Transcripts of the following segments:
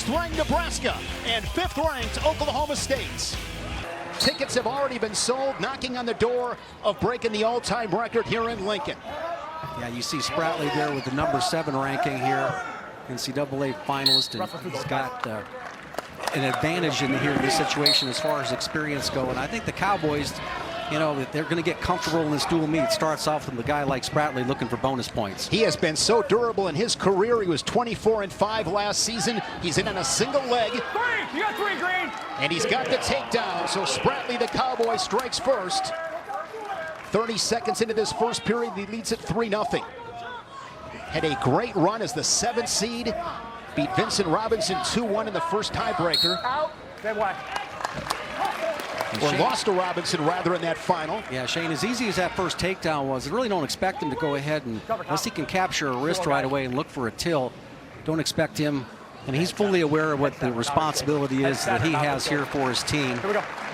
6th-ranked Nebraska and 5th-ranked Oklahoma State. Tickets have already been sold, knocking on the door of breaking the all-time record here in Lincoln. Yeah, you see Spratley there with the number 7 ranking here, NCAA finalist, and he's got an advantage in this situation as far as experience go. And I think the Cowboys, you know, that they're going to get comfortable in this dual meet. It starts off with a guy like Spratley looking for bonus points. He has been so durable in his career. He was 24-5 last season. He's in on a single leg. You got 3, Green. And he's got the takedown. So Spratley, the Cowboy, strikes first. 30 seconds into this first period, he leads it 3-0. Had a great run as the 7th seed. Beat Vincent Robinson 2-1 in the first tiebreaker. Out. Then what? Or lost to Robinson rather in that final. Yeah, Shane, as easy as that first takedown was, I really don't expect him to go ahead and, unless he can capture a wrist right away and look for a tilt, don't expect him. And he's fully aware of what the responsibility is that he has here for his team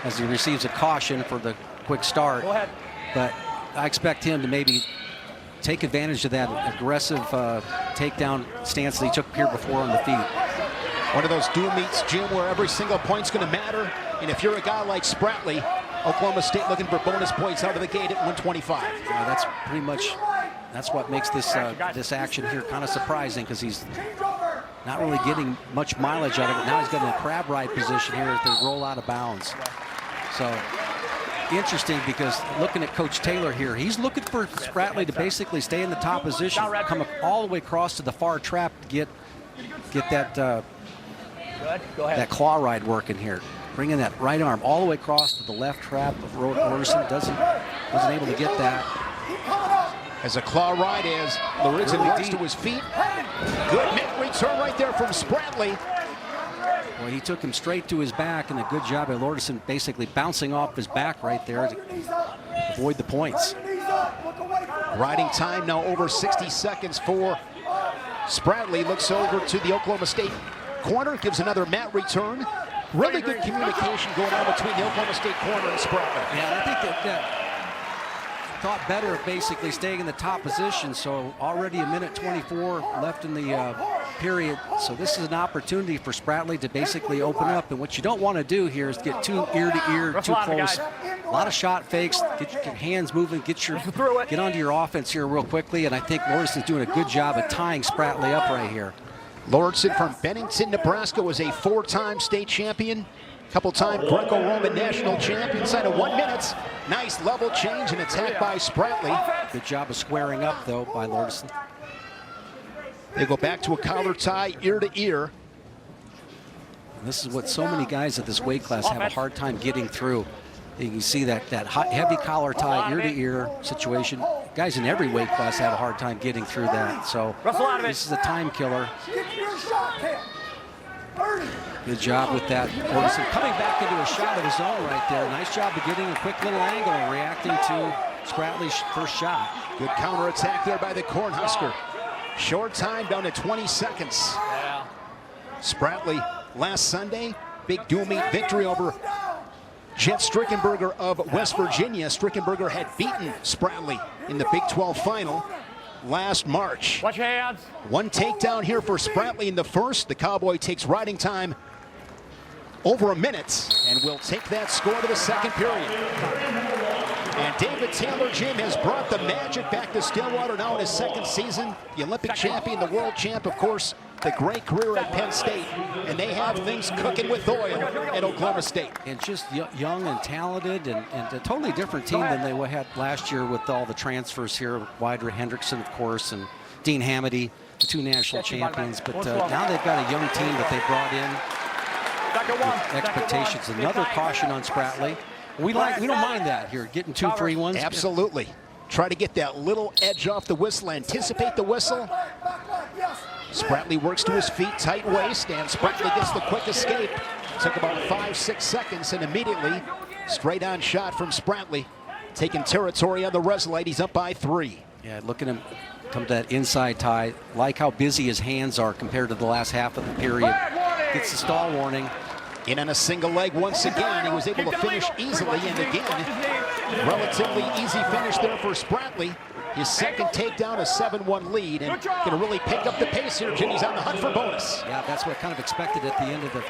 as he receives a caution for the quick start. Go ahead. But I expect him to maybe take advantage of that aggressive takedown stance that he took here before on the feet. One of those dual meets, Jim, where every single point's going to matter. And if you're a guy like Spratley, Oklahoma State looking for bonus points out of the gate at 125. Yeah, that's pretty much, that's what makes this this action here kind of surprising, because he's not really getting much mileage out of it. Now he's got in a crab ride position here as they roll out of bounds. So interesting, because looking at Coach Taylor here, he's looking for Spratley to basically stay in the top position, come all the way across to the far trap to get that that claw ride working here. Bringing that right arm all the way across to the left trap of Lauridsen. Wasn't able to get that. As a claw ride as Lauridsen works to his feet. Good mid return right there from Spratley. Well, he took him straight to his back, and a good job by Lauridsen basically bouncing off his back right there to avoid the points. Riding time now over 60 seconds for Spratley. Looks over to the Oklahoma State corner, gives another mat return. Really good communication going on between the Oklahoma State corner and Spratley. Yeah, I think that thought better of basically staying in the top position. So already a minute 24 left in the period. So this is an opportunity for Spratley to basically open up. And what you don't want to do here is get too ear to ear, too close. A lot of shot fakes. Get your hands moving. Get onto your offense here real quickly. And I think Lauridsen's doing a good job of tying Spratley up right here. Lauridsen from Bennington, Nebraska, was a 4-time state champion, couple-time Greco-Roman national champion inside of 1 minute. Nice level change and attack by Spratley. Good job of squaring up, though, by Lauridsen. They go back to a collar tie, ear to ear. And this is what so many guys at this weight class have a hard time getting through. You can see that heavy collar tie, ear to ear situation. Guys in every weight class have a hard time getting through that. So this is a time killer. Good job with that. Lauridsen coming back into a shot of his own right there. Nice job of getting a quick little angle and reacting to Spratley's first shot. Good counterattack there by the Cornhusker. Short time down to 20 seconds. Spratley last Sunday, big dual meet victory over Jet Strickenberger of West Virginia. Strickenberger had beaten Spratley in the Big 12 final last March. Watch your hands. One takedown here for Spratley in the first. The Cowboy takes riding time over a minute and will take that score to the second period. And David Taylor, Jim, has brought the magic back to Stillwater now in his second season. The Olympic champion, the world champ, of course, the great career at Penn State. And they have things cooking with oil at Oklahoma State. And just young and talented, and a totally different team than they had last year with all the transfers here. Ryder, Hendrickson, of course, and Dean Hamady, the 2 national champions. But now they've got a young team that they brought in with expectations. Another caution on Spratley. We don't mind that here, getting 2 free ones. Absolutely. Try to get that little edge off the whistle, anticipate the whistle. Spratley works to his feet, tight waist, and Spratley gets the quick escape. Took about 5-6 seconds, and immediately straight on shot from Spratley, taking territory on the Reslite. He's up by 3. Yeah, look at him come to that inside tie. Like how busy his hands are compared to the last half of the period. Gets the stall warning. In on a single leg once again. He was able to finish easily, and again, relatively easy finish there for Spratley. his second takedown, a 7-1 lead, and going to really pick up the pace here. Jimmy's on the hunt for bonus. Yeah, that's what kind of expected at the end of the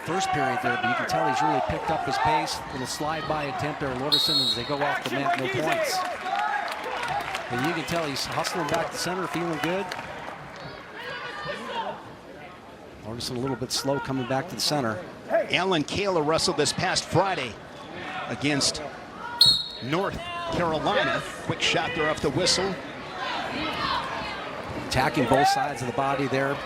first period there, but you can tell he's really picked up his pace. Little slide-by attempt there, Lauridsen, as they go off the mat, no points. And you can tell he's hustling back to center, feeling good. Lauridsen a little bit slow coming back to the center. Alan Kayla wrestled this past Friday against North Carolina. Quick shot there off the whistle. Attacking both sides of the body there.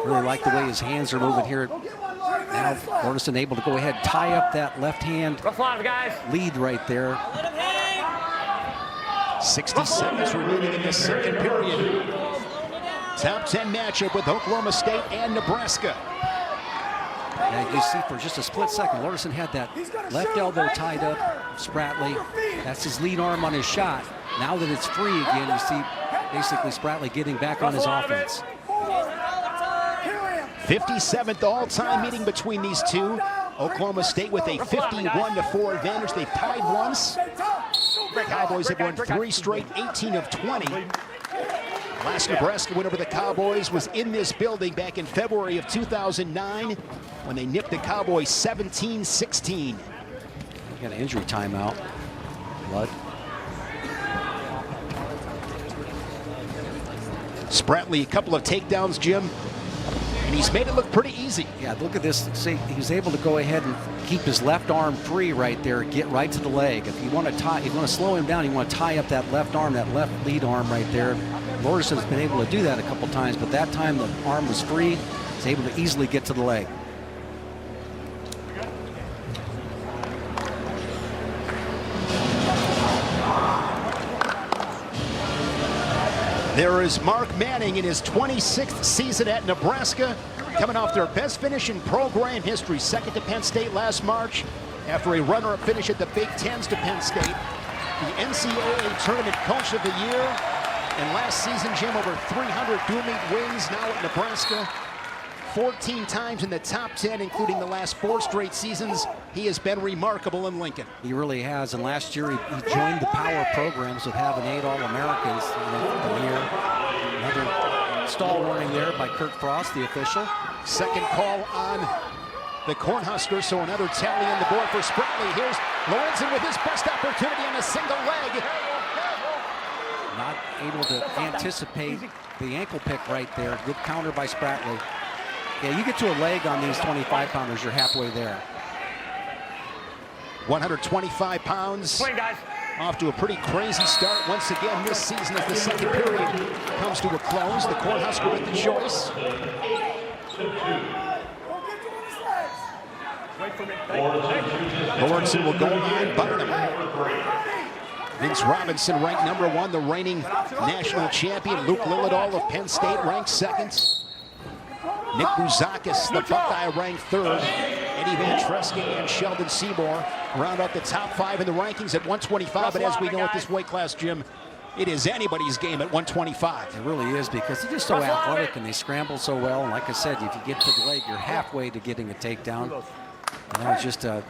Really like the way his hands are moving here. Now Lauridsen able to go ahead and tie up that left hand lead right there. 60 seconds remaining in the second period. Top 10 matchup with Oklahoma State and Nebraska. Now you see for just a split second, Lauridsen had that left elbow tied up. Spratley, that's his lead arm on his shot. Now that it's free again, you see basically Spratley getting back on his offense. 57th all-time meeting between these two. Oklahoma State with a 51-4 advantage. They've tied once. The Cowboys have won 3 straight, 18 of 20. Last Nebraska win over the Cowboys was in this building back in February of 2009 when they nipped the Cowboys 17-16. Got an injury timeout. Blood. Spratley, a couple of takedowns, Jim, and he's made it look pretty easy. Yeah, look at this. See, he was able to go ahead and keep his left arm free right there, get right to the leg. If you want to slow him down, you want to tie up that left arm, that left lead arm right there. Lauridsen has been able to do that a couple times, but that time the arm was free. He's able to easily get to the leg. There is Mark Manning in his 26th season at Nebraska, coming off their best finish in program history, second to Penn State last March, after a runner-up finish at the Big Tens to Penn State. The NCAA Tournament Coach of the Year, and last season, Jim, over 300 dual meet wins now at Nebraska. 14 times in the top 10, including the last 4 straight seasons. He has been remarkable in Lincoln. He really has, and last year he joined the power programs with having 8 All-Americans here. Another stall warning there by Kirk Frost, the official. Second call on the Cornhuskers, so another tally on the board for Spratley. Here's Lauridsen with his best opportunity on a single leg. Not able to anticipate the ankle pick right there. Good counter by Spratley. Yeah, you get to a leg on these 25-pounders, you're halfway there. 125 pounds. Off to a pretty crazy start once again this season as the second period comes to a close. The Cornhusker with the choice. Lauridsen will go on bottom. Vince Robinson ranked number 1, the reigning national champion. Luke Lillidahl of Penn State ranked 2nd. Nick Bouzakis, the Buckeye, ranked 3rd. Eddie Van Treske and Sheldon Seymour round out the top 5 in the rankings at 125. But as we know at this weight class, Jim, it is anybody's game at 125. It really is, because they're just so athletic and they scramble so well. And like I said, if you get to the leg, you're halfway to getting a takedown. And that was just the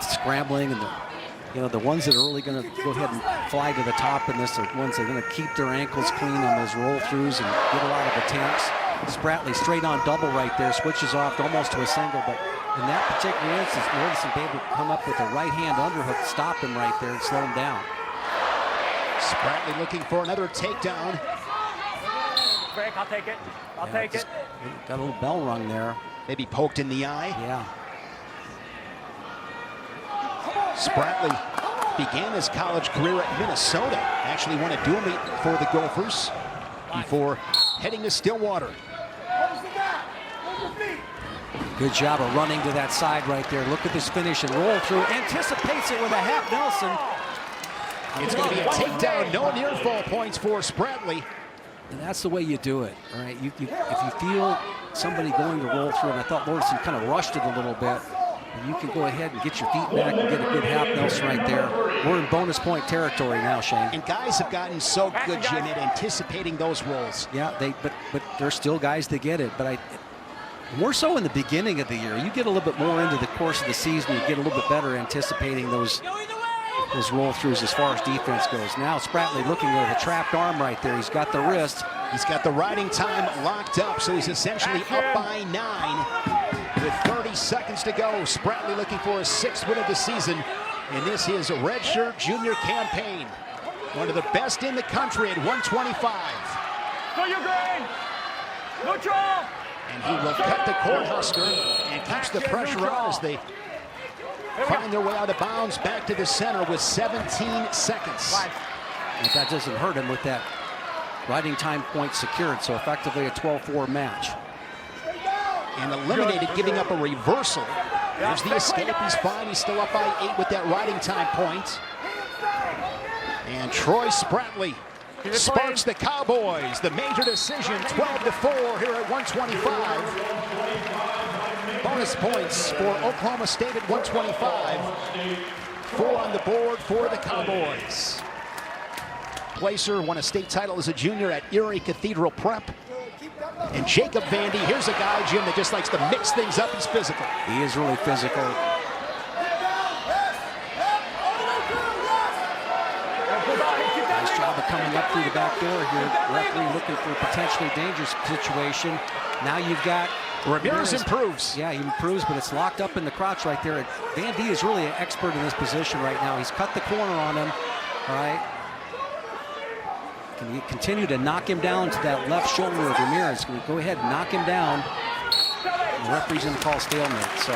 scrambling and the ones that are really going to go ahead and fly to the top in this are ones that are going to keep their ankles clean on those roll-throughs and get a lot of attempts. Spratley straight on double right there, switches off almost to a single, but in that particular instance, Lauridsen able to come up with a right-hand underhook, stop him right there and slow him down. Spratley looking for another takedown. Frank, I'll take it. I'll take it. Got a little bell rung there. Maybe poked in the eye. Yeah. Spratley began his college career at Minnesota. Actually won a dual meet for the Gophers before heading to Stillwater. Good job of running to that side right there. Look at this finish and roll through. Anticipates it with a half Nelson. It's going to be a takedown. No near fall points for Spratley. And that's the way you do it, all right? If you feel somebody going to roll through, and I thought Lauridsen kind of rushed it a little bit, and you can go ahead and get your feet back and get a good half Nelson right there. We're in bonus point territory now, Shane. And guys have gotten so good, Jim, at anticipating those rolls. Yeah, but there's still guys that get it. But more so in the beginning of the year. You get a little bit more into the course of the season, you get a little bit better anticipating those those roll-throughs as far as defense goes. Now Spratley looking at the trapped arm right there. He's got the wrist. He's got the riding time locked up, so he's essentially up by 9 with 30 seconds to go. Spratley looking for his 6th win of the season in this his redshirt junior campaign. One of the best in the country at 125. Go Ukraine! Neutral! And he will cut the Cornhusker and keeps the pressure on as they find their way out of bounds back to the center with 17 seconds. And if that doesn't hurt him with that riding time point secured, so effectively a 12-4 match. And eliminated, giving up a reversal. There's the escape. He's fine. He's still up by 8 with that riding time point. And Troy Spratley sparks the Cowboys. The major decision, 12-4 here at 125. Bonus points for Oklahoma State at 125. 4 on the board for the Cowboys. Placer won a state title as a junior at Erie Cathedral Prep. And Jacob Vandy, here's a guy, Jim, that just likes to mix things up. He's physical. He is really physical. Nice job of coming up through the back door here. Referee looking for a potentially dangerous situation. Now you've got Ramirez improves. Yeah, he improves, but it's locked up in the crotch right there. Vandy is really an expert in this position right now. He's cut the corner on him. All right. Can you continue to knock him down to that left shoulder of Ramirez? Can we go ahead and knock him down? And the referee's going to call stalemate. So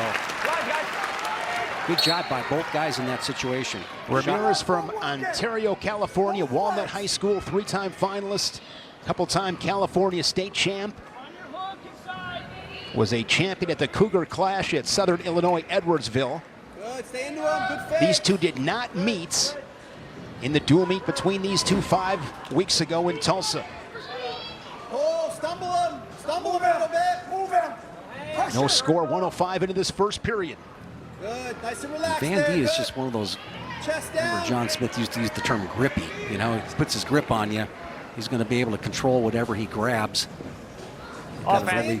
good job by both guys in that situation. Ramirez from Ontario, California, Walnut High School, 3-time finalist, couple-time California state champ. Was a champion at the Cougar Clash at Southern Illinois, Edwardsville. Good, stay into him. Good fake. These two did not meet in the dual meet between these two 5 weeks ago in Tulsa. Oh, stumble him a little bit. Move him. Pressure. No score, 105 into this first period. Good, nice and relaxed. Vandy is just one of those. Chest down. Remember John Smith used to use the term grippy. You know, he puts his grip on you. He's going to be able to control whatever he grabs. Got a really,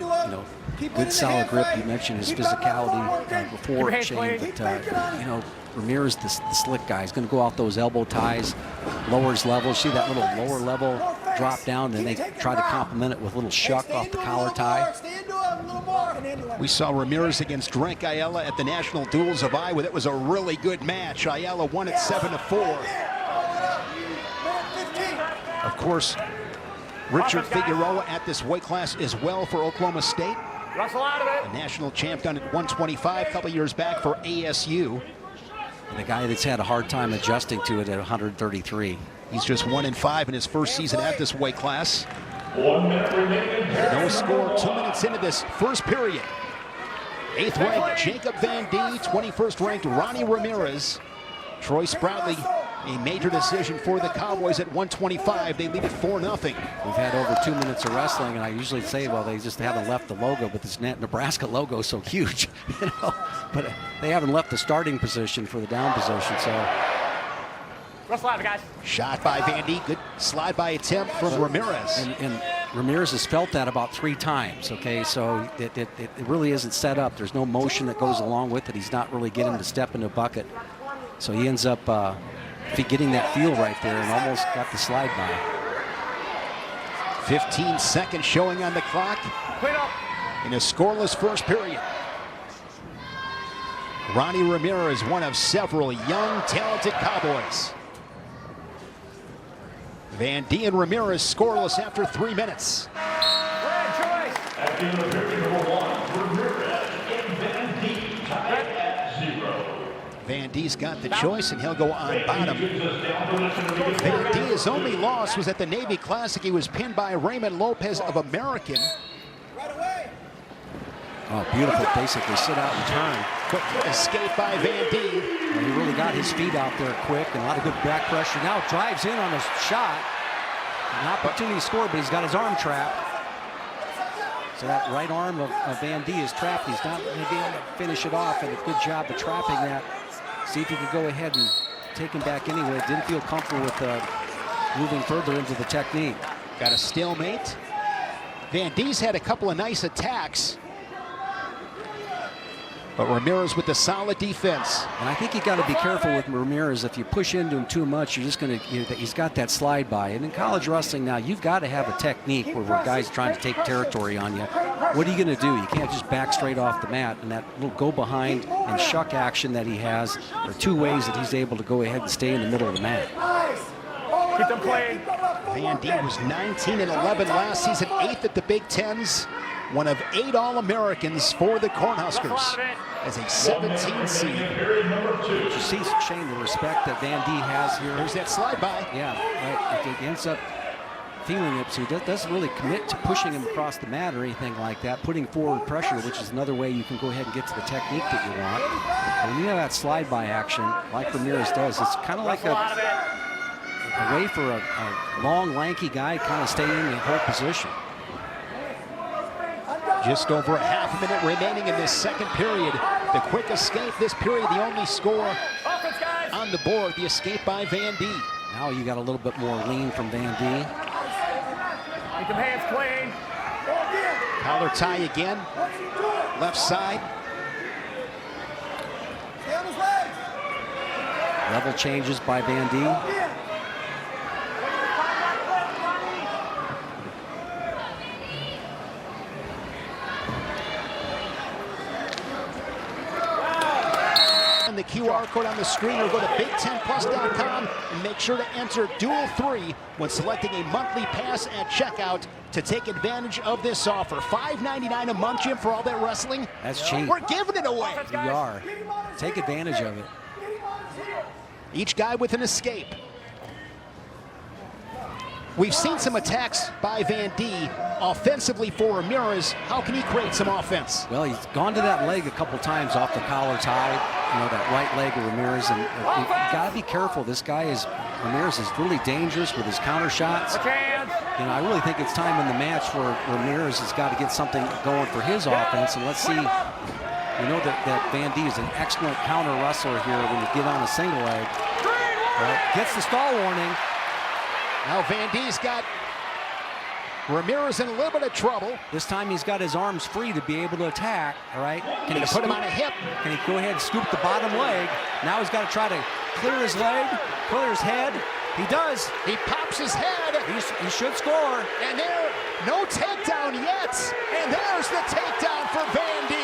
good solid grip. You mentioned his physicality before, Shane, but you know, Ramirez, the slick guy, is going to go out those elbow ties, lowers level. See that little lower level drop down, and they try to complement it with a little shuck off the collar tie. We saw Ramirez against Drank Ayala at the National Duels of Iowa. That was a really good match. Ayala won it 7-4. Of course, Richard Figueroa at this weight class as well for Oklahoma State. A national champ done at 125 a couple years back for ASU. And a guy that's had a hard time adjusting to it at 133. He's just 1-5 in his first season at this weight class. 1 minute remaining. No score, 2 minutes into this first period. 8th ranked Jacob Vandy, 21st ranked Ronnie Ramirez. Troy Spratley, a major decision for the Cowboys at 125. They lead it 4-0. We've had over 2 minutes of wrestling, and I usually say, well, they just haven't left the logo, but this Nebraska logo is so huge, you know. But they haven't left the starting position for the down position, so. Wrestle out, guys. Shot by Vandy, good slide by attempt from Ramirez. And Ramirez has felt that about 3 times, okay? So it really isn't set up. There's no motion that goes along with it. He's not really getting to step into a bucket. So he ends up getting that feel right there and almost got the slide by. 15 seconds showing on the clock in a scoreless first period. Ronnie Ramirez, one of several young, talented Cowboys. Vandy and Ramirez scoreless after 3 minutes. At the end of period number 1, Ramirez and Vandy tied at 0. Vandy's got the choice, and he'll go on bottom. Vandy, his only loss was at the Navy Classic. He was pinned by Raymond Lopez of American. Oh, beautiful. Basically sit out and turn. Quick escape by Vandy. Well, he really got his feet out there quick and a lot of good back pressure. Now drives in on a shot. An opportunity to score, but he's got his arm trapped. So that right arm of Vandy is trapped. He's not going to be able to finish it off, and a good job of trapping that. See if he could go ahead and take him back anyway. Didn't feel comfortable with moving further into the technique. Got a stalemate. Vandy's had a couple of nice attacks. But Ramirez with the solid defense. And I think you got to be careful with Ramirez. If you push into him too much, you're just going to, he's got that slide by. And in college wrestling now, you've got to have a technique where a guy's trying to take territory on you. What are you going to do? You can't just back straight off the mat. And that little go behind and shuck action that he has are two ways that he's able to go ahead and stay in the middle of the mat. Keep them playing. Van D was 19-11 last season, 8th at the Big Tens. One of 8 All-Americans for the Cornhuskers as a 17 seed. You see, Shane, the respect that Van D has here. There's that slide by. Yeah, right. It ends up feeling it, so he doesn't really commit to pushing him across the mat or anything like that, putting forward pressure, which is another way you can go ahead and get to the technique that you want. But when you have that slide by action, like Ramirez does, it's kind of like a way for a long, lanky guy kind of stay in the whole position. Just over a half minute remaining in this second period. The quick escape this period, the only score on the board, the escape by Van D. Now you got a little bit more lean from Van D. Keep them hands clean. Collar tie again. Left side. Level changes by Van D. The QR code on the screen, or go to Big10Plus.com and make sure to enter Dual 3 when selecting a monthly pass at checkout to take advantage of this offer. $5.99 a month, Jim, for all that wrestling. That's cheap. We're giving it away. You are. Take advantage of it. Each guy with an escape. We've seen some attacks by Van D offensively for Ramirez. How can he create some offense? Well, he's gone to that leg a couple times off the collar tie, that right leg of Ramirez, and you got to be careful. This guy Ramirez is really dangerous with his counter shots. I really think it's time in the match where Ramirez has got to get something going for his offense, and let's see. We know that Van D is an excellent counter wrestler here when you get on a single leg. Well, gets the stall warning. Now Van D's got Ramirez in a little bit of trouble. This time he's got his arms free to be able to attack, all right? Can he put him on a hip? Can he go ahead and scoop the bottom leg? Now he's got to try to clear his leg, clear his head. He does. He pops his head. He should score. And there, no takedown yet. And there's the takedown for Van D.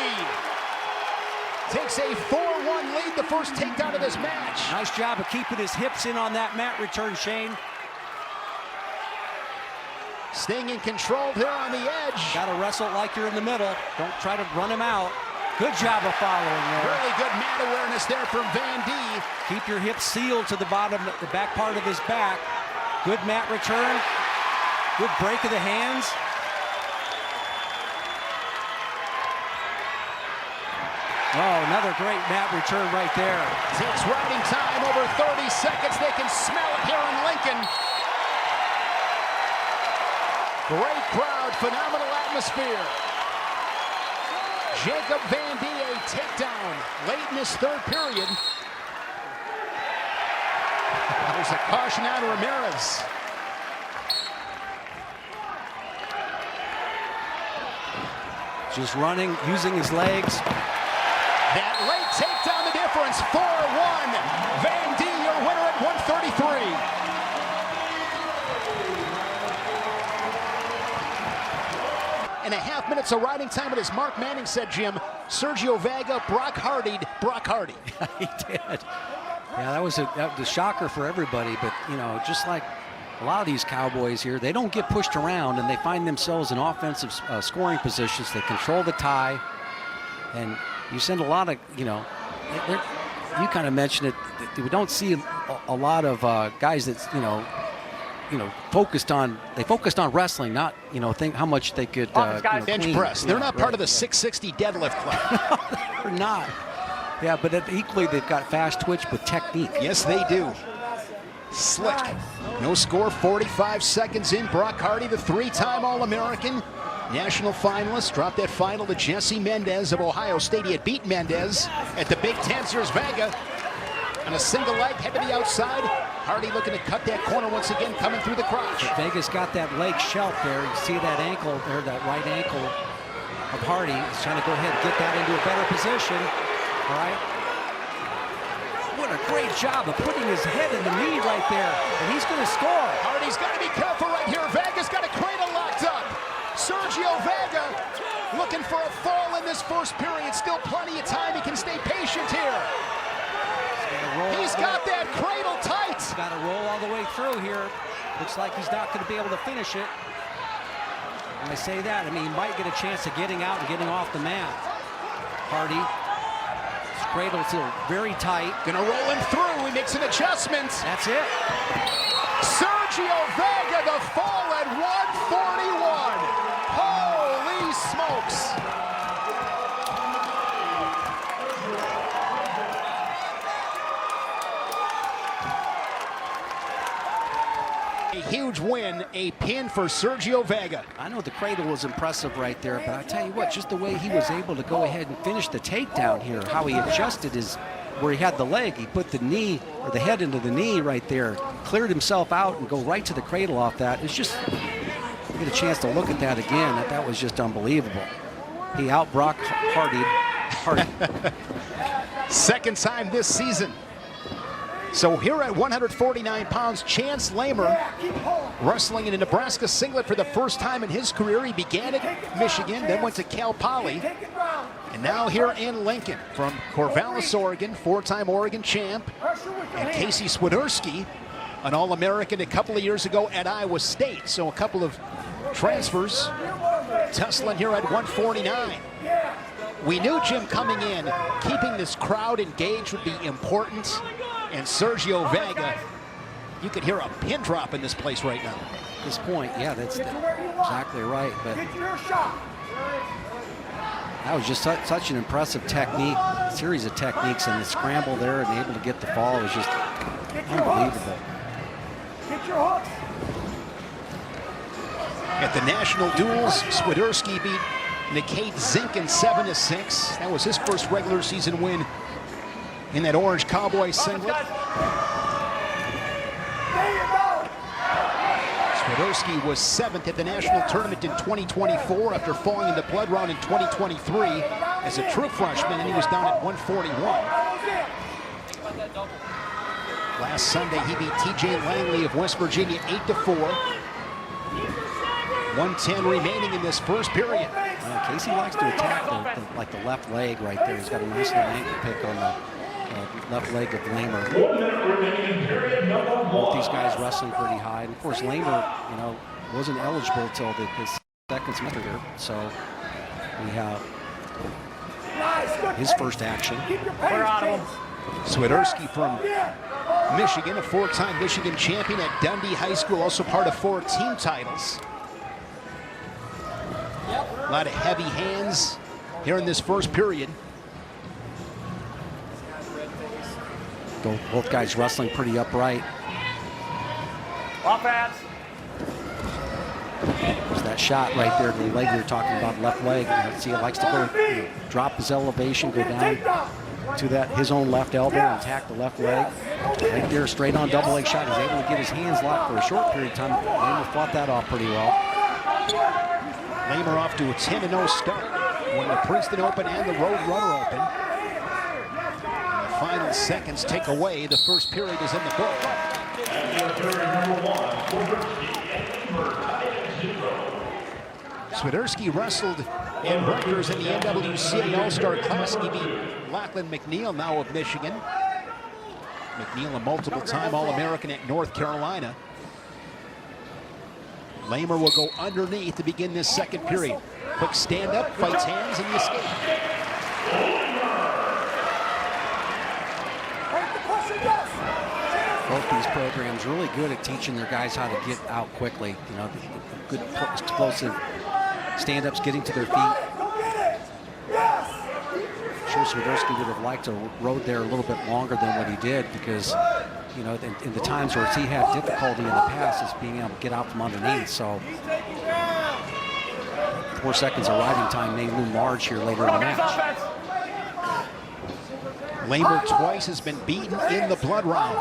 Takes a 4-1 lead, the first takedown of this match. Nice job of keeping his hips in on that mat return, Shane. Staying in control here on the edge. Got to wrestle it like you're in the middle. Don't try to run him out. Good job of following there. Really good mat awareness there from Van D. Keep your hips sealed to the bottom, the back part of his back. Good mat return. Good break of the hands. Oh, another great mat return right there. Takes riding time, over 30 seconds. They can smell it here in Lincoln. Great crowd, phenomenal atmosphere. Jacob Van D, a takedown late in this third period. There's a caution out of Ramirez. Just running, using his legs. That late takedown, the difference, 4-1. Van D, your winner at 133. And a half minutes of riding time, but as Mark Manning said, Jim, Sergio Vega, Brock Hardy. He did. Yeah, that was a shocker for everybody, but, just like a lot of these Cowboys here, they don't get pushed around, and they find themselves in offensive scoring positions. They control the tie, and you send a lot of, you kind of mentioned it, we don't see a lot of guys that, focused on wrestling, not think how much they could bench clean. press. They're not part of the 660 deadlift club. They're not. Yeah, but equally they've got fast twitch with technique. Yes, they do. Slick. No score, 45 seconds in. Brock Hardy, the 3-time All-American, national finalist, dropped that final to Jesse Mendez of Ohio State. He had beat Mendez at the Big Ten. Here's Vega on a single leg, head to the outside. Hardy looking to cut that corner once again, coming through the crotch. But Vega's got that leg shelf there. You see that ankle there, that right ankle. of Hardy. He's trying to go ahead and get that into a better position. All right. What a great job of putting his head in the knee right there. And he's going to score. Hardy's got to be careful right here. Vega's got a cradle locked up. Sergio Vega looking for a fall in this first period. Still plenty of time. He can stay patient here. He's got that cradle tight. He's got to roll all the way through here. Looks like he's not going to be able to finish it. When I say that, I mean, he might get a chance of getting out and getting off the mat. Hardy. His cradle's still very tight. Gonna roll him through. He makes an adjustment. That's it. Sergio Vega, the fall at 141. Holy smokes. A huge win, a pin for Sergio Vega. I know the cradle was impressive right there, but I tell you what, just the way he was able to go ahead and finish the takedown here, how he adjusted his, where he had the leg, he put the knee, or the head into the knee right there, cleared himself out and go right to the cradle off that. It's just, you get a chance to look at that again, that was just unbelievable. He out-Brock Hardy. Second time this season. So here at 149 pounds, Chance Lamer wrestling in a Nebraska singlet for the first time in his career. He began at Michigan, then went to Cal Poly, and now here in Lincoln from Corvallis, Oregon, four-time Oregon champ, and Casey Swiderski, an All-American a couple of years ago at Iowa State. So a couple of transfers, tussling here at 149. We knew, Jim, coming in, keeping this crowd engaged would be important. And Sergio Vega, you could hear a pin drop in this place right now. At this point, yeah, that's exactly right. But that was just such an impressive technique, series of techniques, and the scramble there and able to get the fall was just unbelievable. At the national duels, Swiderski beat Nikate Zink in 7-6. That was his first regular season win in that orange cowboy singlet. Swiderski was 7th at the national tournament in 2024 after falling in the blood round in 2023 as a true freshman, and he was down at 141. Last Sunday, he beat TJ Langley of West Virginia 8-4. 110 remaining in this first period. Casey likes to attack the left leg right there. He's got a nice little ankle pick on the left leg of Lamer. Both these guys wrestling pretty high. And of course, Lamer, wasn't eligible till his second semester here. So we have his first action. We're out of him. Swiderski from Michigan, a four-time Michigan champion at Dundee High School, also part of 4 team titles. A lot of heavy hands here in this first period. Both guys wrestling pretty upright. Offense. There's that shot right there to the leg you're talking about, left leg. See, he likes to go drop his elevation, go down to his own left elbow and attack the left leg. Right there, straight on double leg shot. He's able to get his hands locked for a short period of time. Lamer fought that off pretty well. Lamer off to a 10-0 start when the Princeton Open and the Road Runner Open. Final seconds take away. The first period is in the book. Swiderski wrestled in Rutgers in the NWCA All-Star Classic. He beat Lachlan McNeil, now of Michigan. McNeil, a multiple-time All-American at North Carolina. Lamer will go underneath to begin this second period. Quick stand-up, fights hands, and the escape. Both these programs really good at teaching their guys how to get out quickly. Good explosive stand-ups, getting to their feet. I'm sure Swiderski would have liked to rode there a little bit longer than what he did because, in the times where he had difficulty in the past is being able to get out from underneath. So 4 seconds of riding time may loom large here later in the match. Lamer twice has been beaten in the blood round.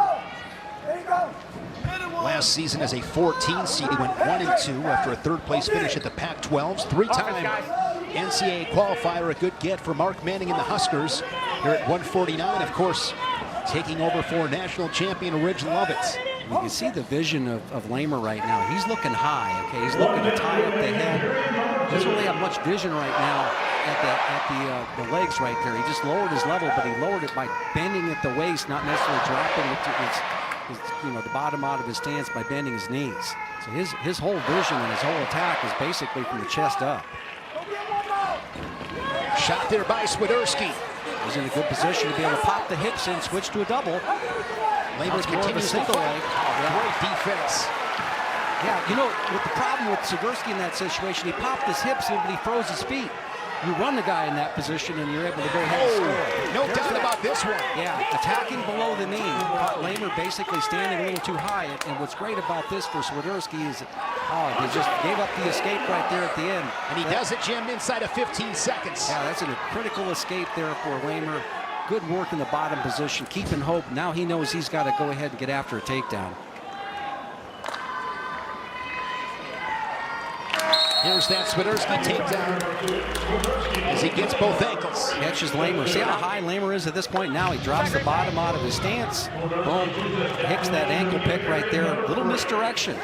Last season as a 14 seed, he went 1-2 after a third place finish at the Pac-12s. 3-time NCAA qualifier, a good get for Mark Manning and the Huskers here at 149, of course, taking over for national champion Ridge Lovitz. You can see the vision of Lamer right now. He's looking high, okay? He's looking to tie up the head. Doesn't really have much vision right now at the legs right there. He just lowered his level, but he lowered it by bending at the waist, not necessarily dropping it to the bottom out of his stance by bending his knees. So his whole vision and his whole attack is basically from the chest up. Shot there by Swiderski. He's in a good position to be able to pop the hips in, switch to a double. Lamer continues to fight. Great defense. Yeah, you know, with the problem with Swiderski in that situation, he popped his hips in, but he froze his feet. You run the guy in that position, and you're able to go ahead and score. No doubt about this one. Yeah, attacking below the knee. Lamer basically standing a little too high. And what's great about this for Swiderski is, he just gave up the escape right there at the end. And he does it, Jim, inside of 15 seconds. Yeah, that's a critical escape there for Lamer. Good work in the bottom position, keeping hope. Now he knows he's got to go ahead and get after a takedown. Here's that Swiderski takedown as he gets both ankles. Catches Lamer. See how high Lamer is at this point? Now he drops the bottom out of his stance. Boom. Hits that ankle pick right there. A little misdirection.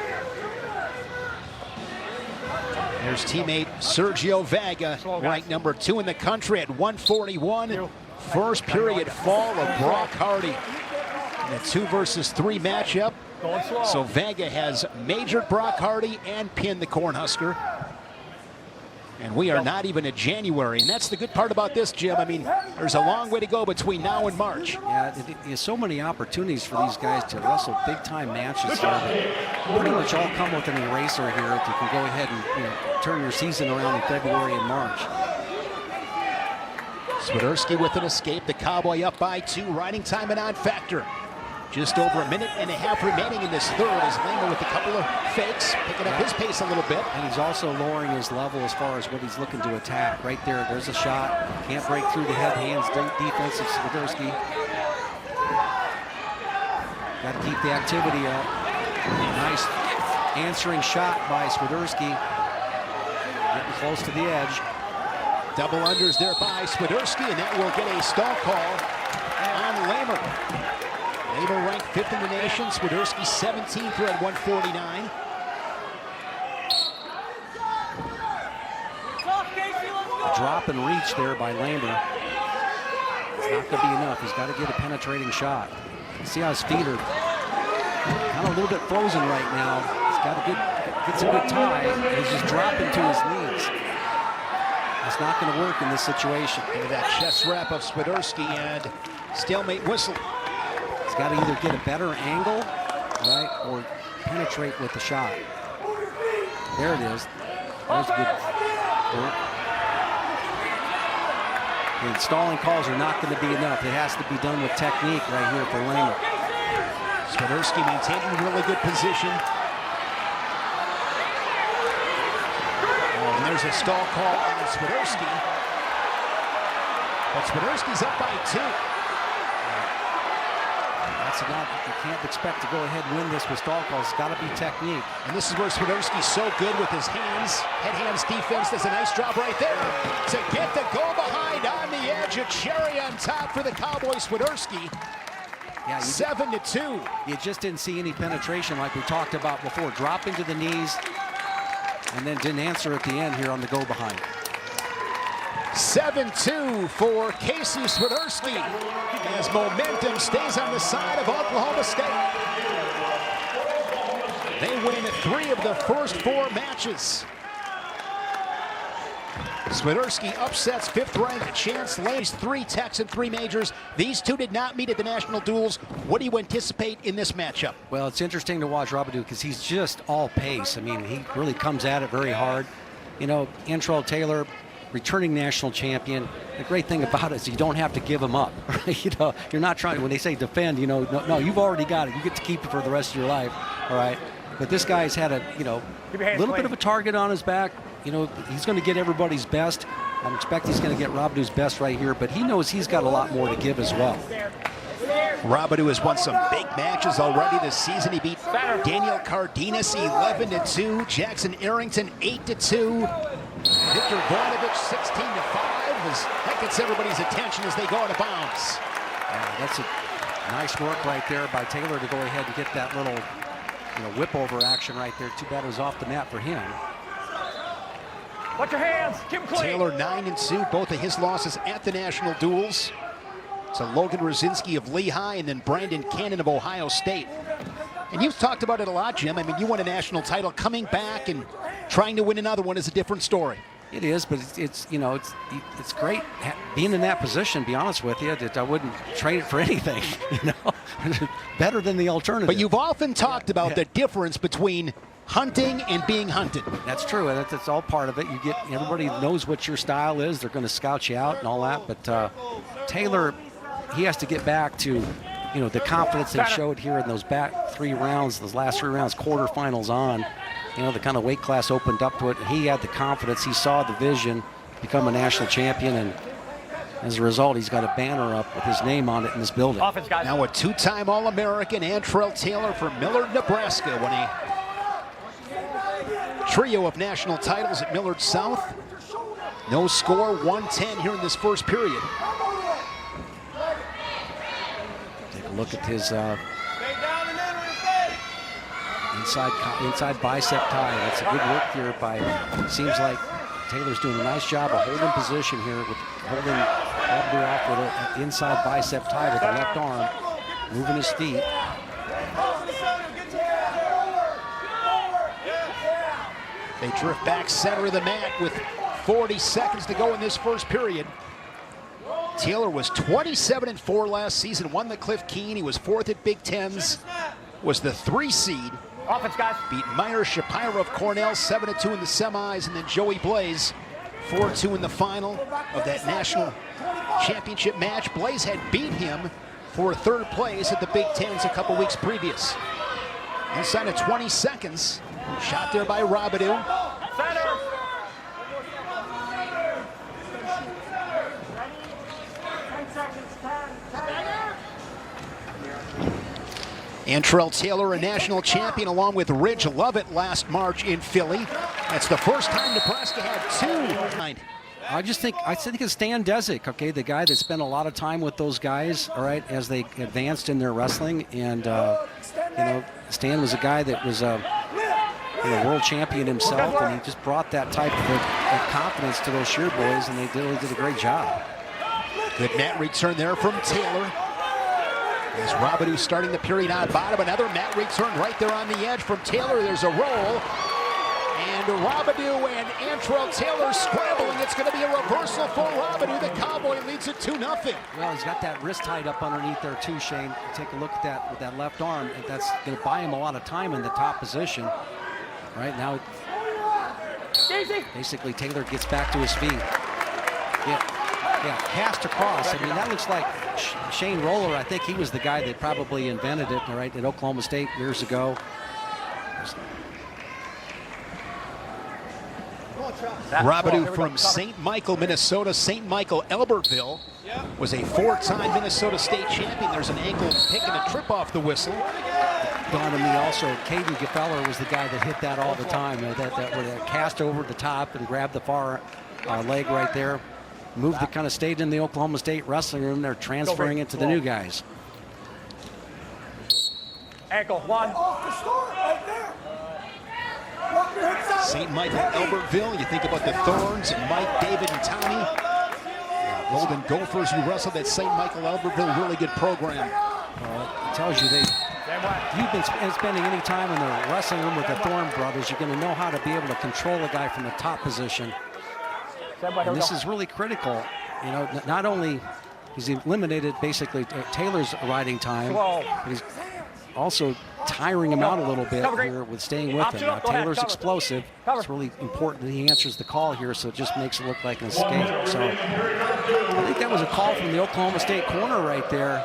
There's teammate Sergio Vega, ranked number 2 in the country at 141. First period fall of Brock Hardy in a 2 versus 3 matchup. So Vega has majored Brock Hardy and pinned the Cornhusker. And we are not even in January. And that's the good part about this, Jim. I mean, there's a long way to go between now and March. Yeah, there's so many opportunities for these guys to wrestle big-time matches here. Pretty much all come with an eraser here if you can go ahead and turn your season around in February and March. Swiderski with an escape. The Cowboy up by 2. Riding time and on factor. Just over a minute and a half remaining in this third as Lamer with a couple of fakes, picking up his pace a little bit. And he's also lowering his level as far as what he's looking to attack. Right there, there's a shot. Can't break through the head hands defense of Swiderski. Got to keep the activity up. Nice answering shot by Swiderski. Getting close to the edge. Double unders there by Swiderski, and that will get a stall call on Lamer. Lamer ranked 5th in the nation. Swiderski 17th here at 149. A drop and reach there by Lamer. It's not going to be enough. He's got to get a penetrating shot. See how his feet are kind of a little bit frozen right now. He's got to get some good tie. He's just dropping to his knees. It's not going to work in this situation. Into that chest wrap of Swiderski and stalemate whistle. He's got to either get a better angle, right, or penetrate with the shot. There it is. There's good work. The stalling calls are not going to be enough. It has to be done with technique right here for Lamer. Swiderski maintaining a really good position. And there's a stall call on Swiderski. But Swiderski's up by 2. That's enough. You can't expect to go ahead and win this with stall calls. It's got to be technique. And this is where Swiderski's so good with his hands. Head-hands defense. Does a nice job right there to get the go behind on the edge. A cherry on top for the Cowboy Swiderski. Yeah, 7-2. You just didn't see any penetration like we talked about before. Drop into the knees and then didn't answer at the end here on the go behind. 7-2 for Casey Swiderski as momentum stays on the side of Oklahoma State. They win 3 of the first 4 matches. Swiderski upsets 5th-ranked Chance Lane's 3 techs and 3 majors. These 2 did not meet at the national duels. What do you anticipate in this matchup? Well, it's interesting to watch Robideau because he's just all pace. I mean, he really comes at it very hard. You know, Antrell Taylor, returning national champion. The great thing about it is you don't have to give him up. Right? You know, you're not trying, when they say defend, you know, no, you've already got it. You get to keep it for the rest of your life. All right. But this guy's had a, little bit of a target on his back. You know, he's going to get everybody's best. I expect he's going to get Robideau's best right here, but he knows he's got a lot more to give as well. Robideau has won some big matches already this season. He beat Daniel Cardenas 11-2, Jackson Arrington 8-2. Victor Voinovich 16-5 as that gets everybody's attention as they go out of bounds. That's a nice work right there by Taylor to go ahead and get that little whip over action right there. Too bad it was off the mat for him. Watch your hands. Keep them clean. Taylor 9-2, both of his losses at the national duels. So Logan Rosinski of Lehigh and then Brandon Cannon of Ohio State. And you've talked about it a lot, Jim. I mean, you won a national title. Coming back and trying to win another one is a different story. It is, but it's great being in that position. Be honest with you, I wouldn't trade it for anything. Better than the alternative. But you've often talked about the difference between hunting and being hunted. That's true, and that's all part of it. You get everybody knows what your style is. They're going to scout you out and all that. But Taylor, he has to get back to the confidence they showed here in those back 3 rounds, those last 3 rounds, quarterfinals on. The kind of weight class opened up to it. He had the confidence. He saw the vision, become a national champion, and as a result, he's got a banner up with his name on it in this building. Offense, guys. Now a 2-time All-American, Antrell Taylor from Millard, Nebraska, won a trio of national titles at Millard South. No score, 110 here in this first period. Take a look at his inside bicep tie. That's a good work here by, seems like Taylor's doing a nice job of holding position here with holding Robideau off with an inside bicep tie with the left arm, moving his feet. They drift back center of the mat with 40 seconds to go in this first period. Taylor was 27-4 last season, won the Cliff Keen. He was 4th at Big Tens, was the 3 seed. Offense, guys. Beat Meyer Shapiro of Cornell 7-2 in the semis, and then Joey Blaze 4-2 in the final of that national championship match. Blaze had beat him for 3rd place at the Big Tens a couple weeks previous. Inside of 20 seconds, shot there by Robideau. Center. Antrell Taylor, a national champion, along with Ridge Lovett last March in Philly. That's the first time Nebraska had 2. I think it's Stan Desick, okay, the guy that spent a lot of time with those guys, all right, as they advanced in their wrestling. And, Stan was a guy that was a world champion himself, and he just brought that type of confidence to those Shear boys, and they really did a great job. Good mat return there from Taylor. As Robideau starting the period on bottom, another mat return right there on the edge from Taylor. There's a roll. And Robideau and Antrell Taylor scrambling. It's going to be a reversal for Robideau. The Cowboy leads it 2-0. Well, he's got that wrist tied up underneath there too, Shane. Take a look at that with that left arm. That's going to buy him a lot of time in the top position. Right now, basically Taylor gets back to his feet. Yeah, cast across. I mean, that looks like Shane Roller. I think he was the guy that probably invented it, right, at Oklahoma State years ago. Robideau from St. Michael, Minnesota. St. Michael, Albertville was a 4-time Minnesota State champion. There's an ankle pick and a trip off the whistle. Dawned on me also, Caden Gefeller was the guy that hit that all the time. Where that cast over the top and grabbed the far leg right there. Moved it, kind of stayed in the Oklahoma State wrestling room. They're transferring it to the new guys. Ankle, 1. St. Michael, Albertville. You think about the Thorns and Mike, David, and Tommy. Golden Gophers who wrestled at St. Michael, Albertville. Really good program. It tells you if you've been spending any time in the wrestling room with the Thorn brothers, you're going to know how to be able to control a guy from the top position. And this is really critical. Not only he's eliminated basically Taylor's riding time, but he's also tiring him out a little bit here with staying with him. Now, Taylor's explosive. It's really important that he answers the call here, so it just makes it look like an escape. So I think that was a call from the Oklahoma State corner right there.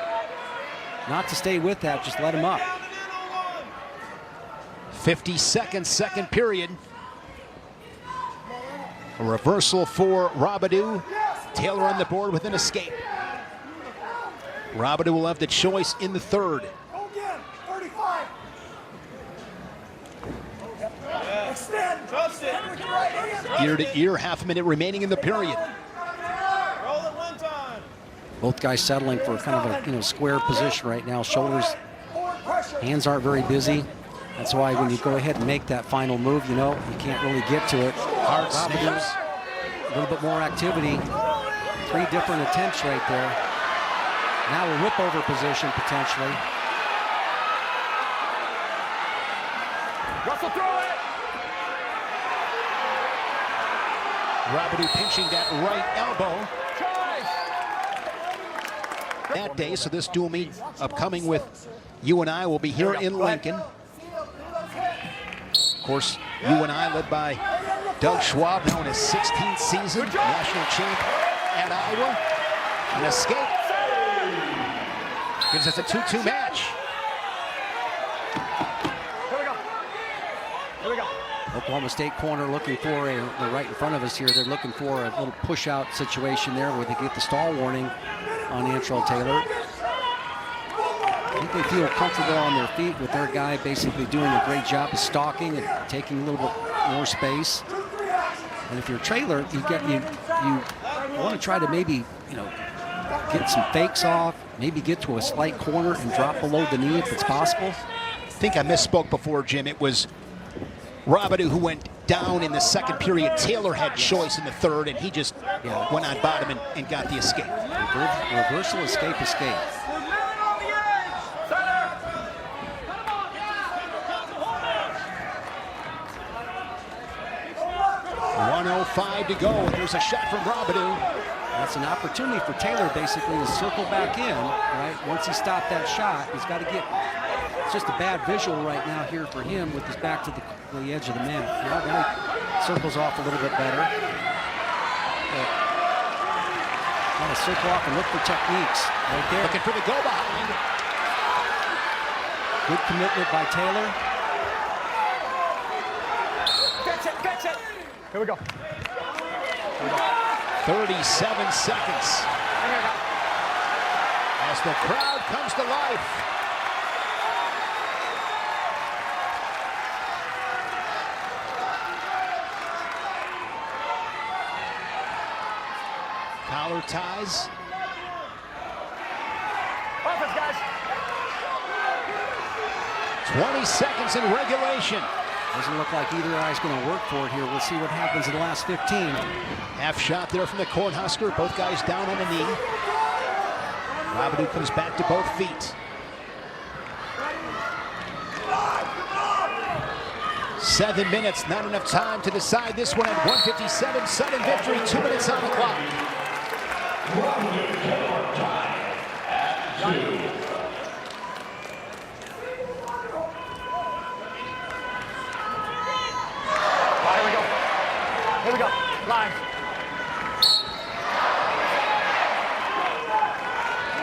Not to stay with that, just let him up. 50 seconds, second period. A reversal for Robideau. Taylor on the board with an escape. Robideau will have the choice in the third. Extend. Trust it. With your right hand. Ear to ear, half a minute remaining in the period. Roll it one time. Both guys settling for kind of a square position right now. Shoulders, hands aren't very busy. That's why when you go ahead and make that final move, you can't really get to it. Hard snaps. A little bit more activity. 3 different attempts right there. Now a whip over position potentially. Russell, throw it. Robideau pinching that right elbow Choice. that day. So this dual meet upcoming with UNI will be here in Lincoln. Of course, UNI led by Doug Schwab, now in his 16th season, national champ at Iowa. An escape gives us a 2-2 match. Here we go. Here we go. Oklahoma State corner looking for they're right in front of us here. They're looking for a little push out situation there where they get the stall warning on Antrell Taylor. I think they feel comfortable on their feet with their guy basically doing a great job of stalking and taking a little bit more space. And if you're Taylor, you want to try to maybe get some fakes off, maybe get to a slight corner and drop below the knee if it's possible. I think I misspoke before, Jim. It was Robideau who went down in the second period. Taylor had choice in the third, and he just went on bottom and got the escape. Reversal, escape. 1:05 to go, and there's a shot from Robideau. That's an opportunity for Taylor basically to circle back in, right? Once he stopped that shot, he's got to get, it's just a bad visual right now here for him with his back to the edge of the mat. Now he circles off a little bit better. Want to circle off and look for techniques right there. Looking for the go behind. Good commitment by Taylor. Catch it. Here we go. 37 seconds as the crowd comes to life. Collar ties. Offense, guys. 20 seconds in regulation. Doesn't look like either eye's going to work for it here. We'll see what happens in the last 15. Half shot there from the Cornhusker. Both guys down on the knee. Robideau comes back to both feet. 7 minutes, not enough time to decide this one at 1:57. Sudden victory, 2 minutes on the clock. Here we go. Line.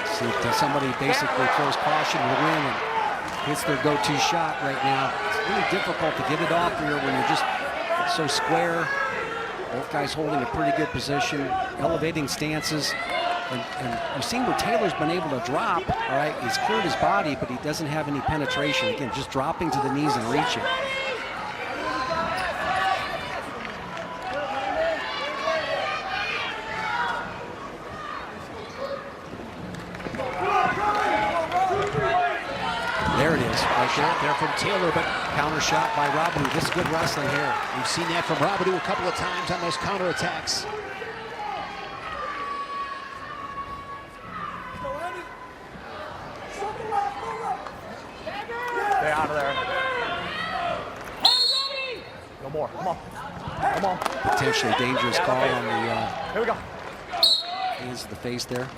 See if somebody basically throws caution to the wind and hits their go-to shot right now. It's really difficult to get it off here when you're just so square. Both guys holding a pretty good position, elevating stances. And you've seen where Taylor's been able to drop, all right? He's cleared his body, but he doesn't have any penetration. Again, just dropping to the knees and reaching. There it is, right there from Taylor, but counter shot by Robideau. This is good wrestling here. We've seen that from Robideau a couple of times on those counterattacks. Stay out of there. No more. Come on. Come on. Potentially dangerous call on the Here we go. hands to the face there.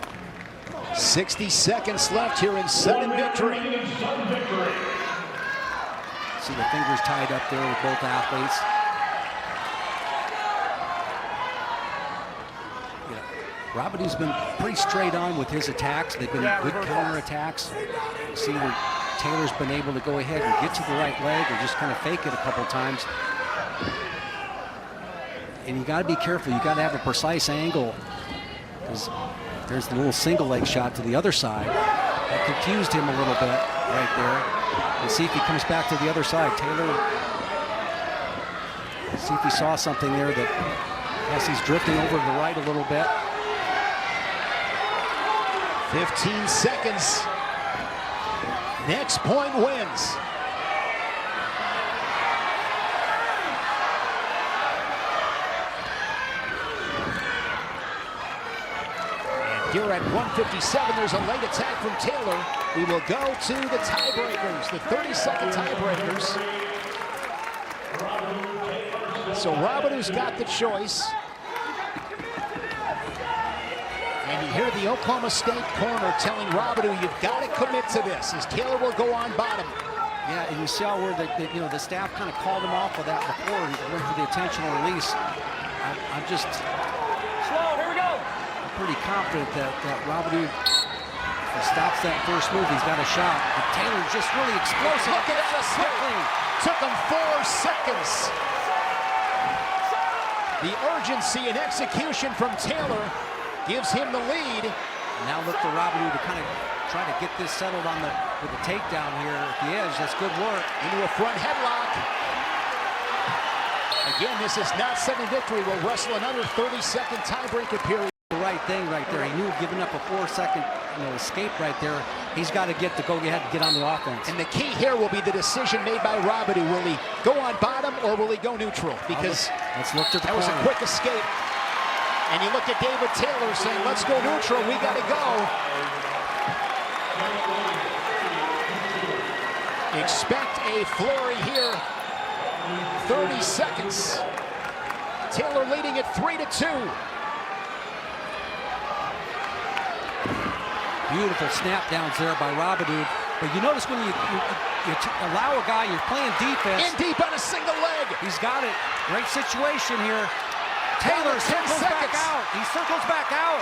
60 seconds left here in sudden victory. See the fingers tied up there with both athletes. Robideau's been pretty straight on with his attacks. They've been good counter attacks. You see where Taylor's been able to go ahead and get to the right leg or just kind of fake it a couple times. And you got to be careful. You got to have a precise angle because there's the little single leg shot to the other side. That confused him a little bit right there. And see if he comes back to the other side. Taylor See if he saw something there that, yes, he's drifting over to the right a little bit. 15 seconds. Next point wins. And here at 1:57, there's a late attack from Taylor. We will go to the tiebreakers, the 30-second tiebreakers. So Robideau's got the choice. And you hear the Oklahoma State corner telling Robideau, you've got to commit to this, as Taylor will go on bottom. Yeah, and you saw where the staff kind of called him off of that before and went for the intentional release. I'm just Slow, here we go. pretty confident that Robideau, if he stops that first move, he's got a shot. But Taylor's just really explosive. Look at this quickly. Took him 4 seconds. The urgency and execution from Taylor gives him the lead. Now look for Robideau to kind of try to get this settled on with the takedown here at the edge. That's good work. Into a front headlock. Again, this is not setting victory. We'll wrestle another 30-second tiebreaker period. The right thing right there. He knew giving up a 4-second escape right there. He's got to get go ahead and get on the offense. And the key here will be the decision made by Robideau. Will he go on bottom or will he go neutral? Because let's look to the that was a quick escape. And you look at David Taylor saying, let's go neutral, we got to go. Expect a flurry here. 30 seconds. Taylor leading at 3-2. Beautiful snap downs there by Robideau. But you notice when you allow a guy, you're playing defense. In deep on a single leg. He's got it. Great situation here. Taylor circles back out. He circles back out.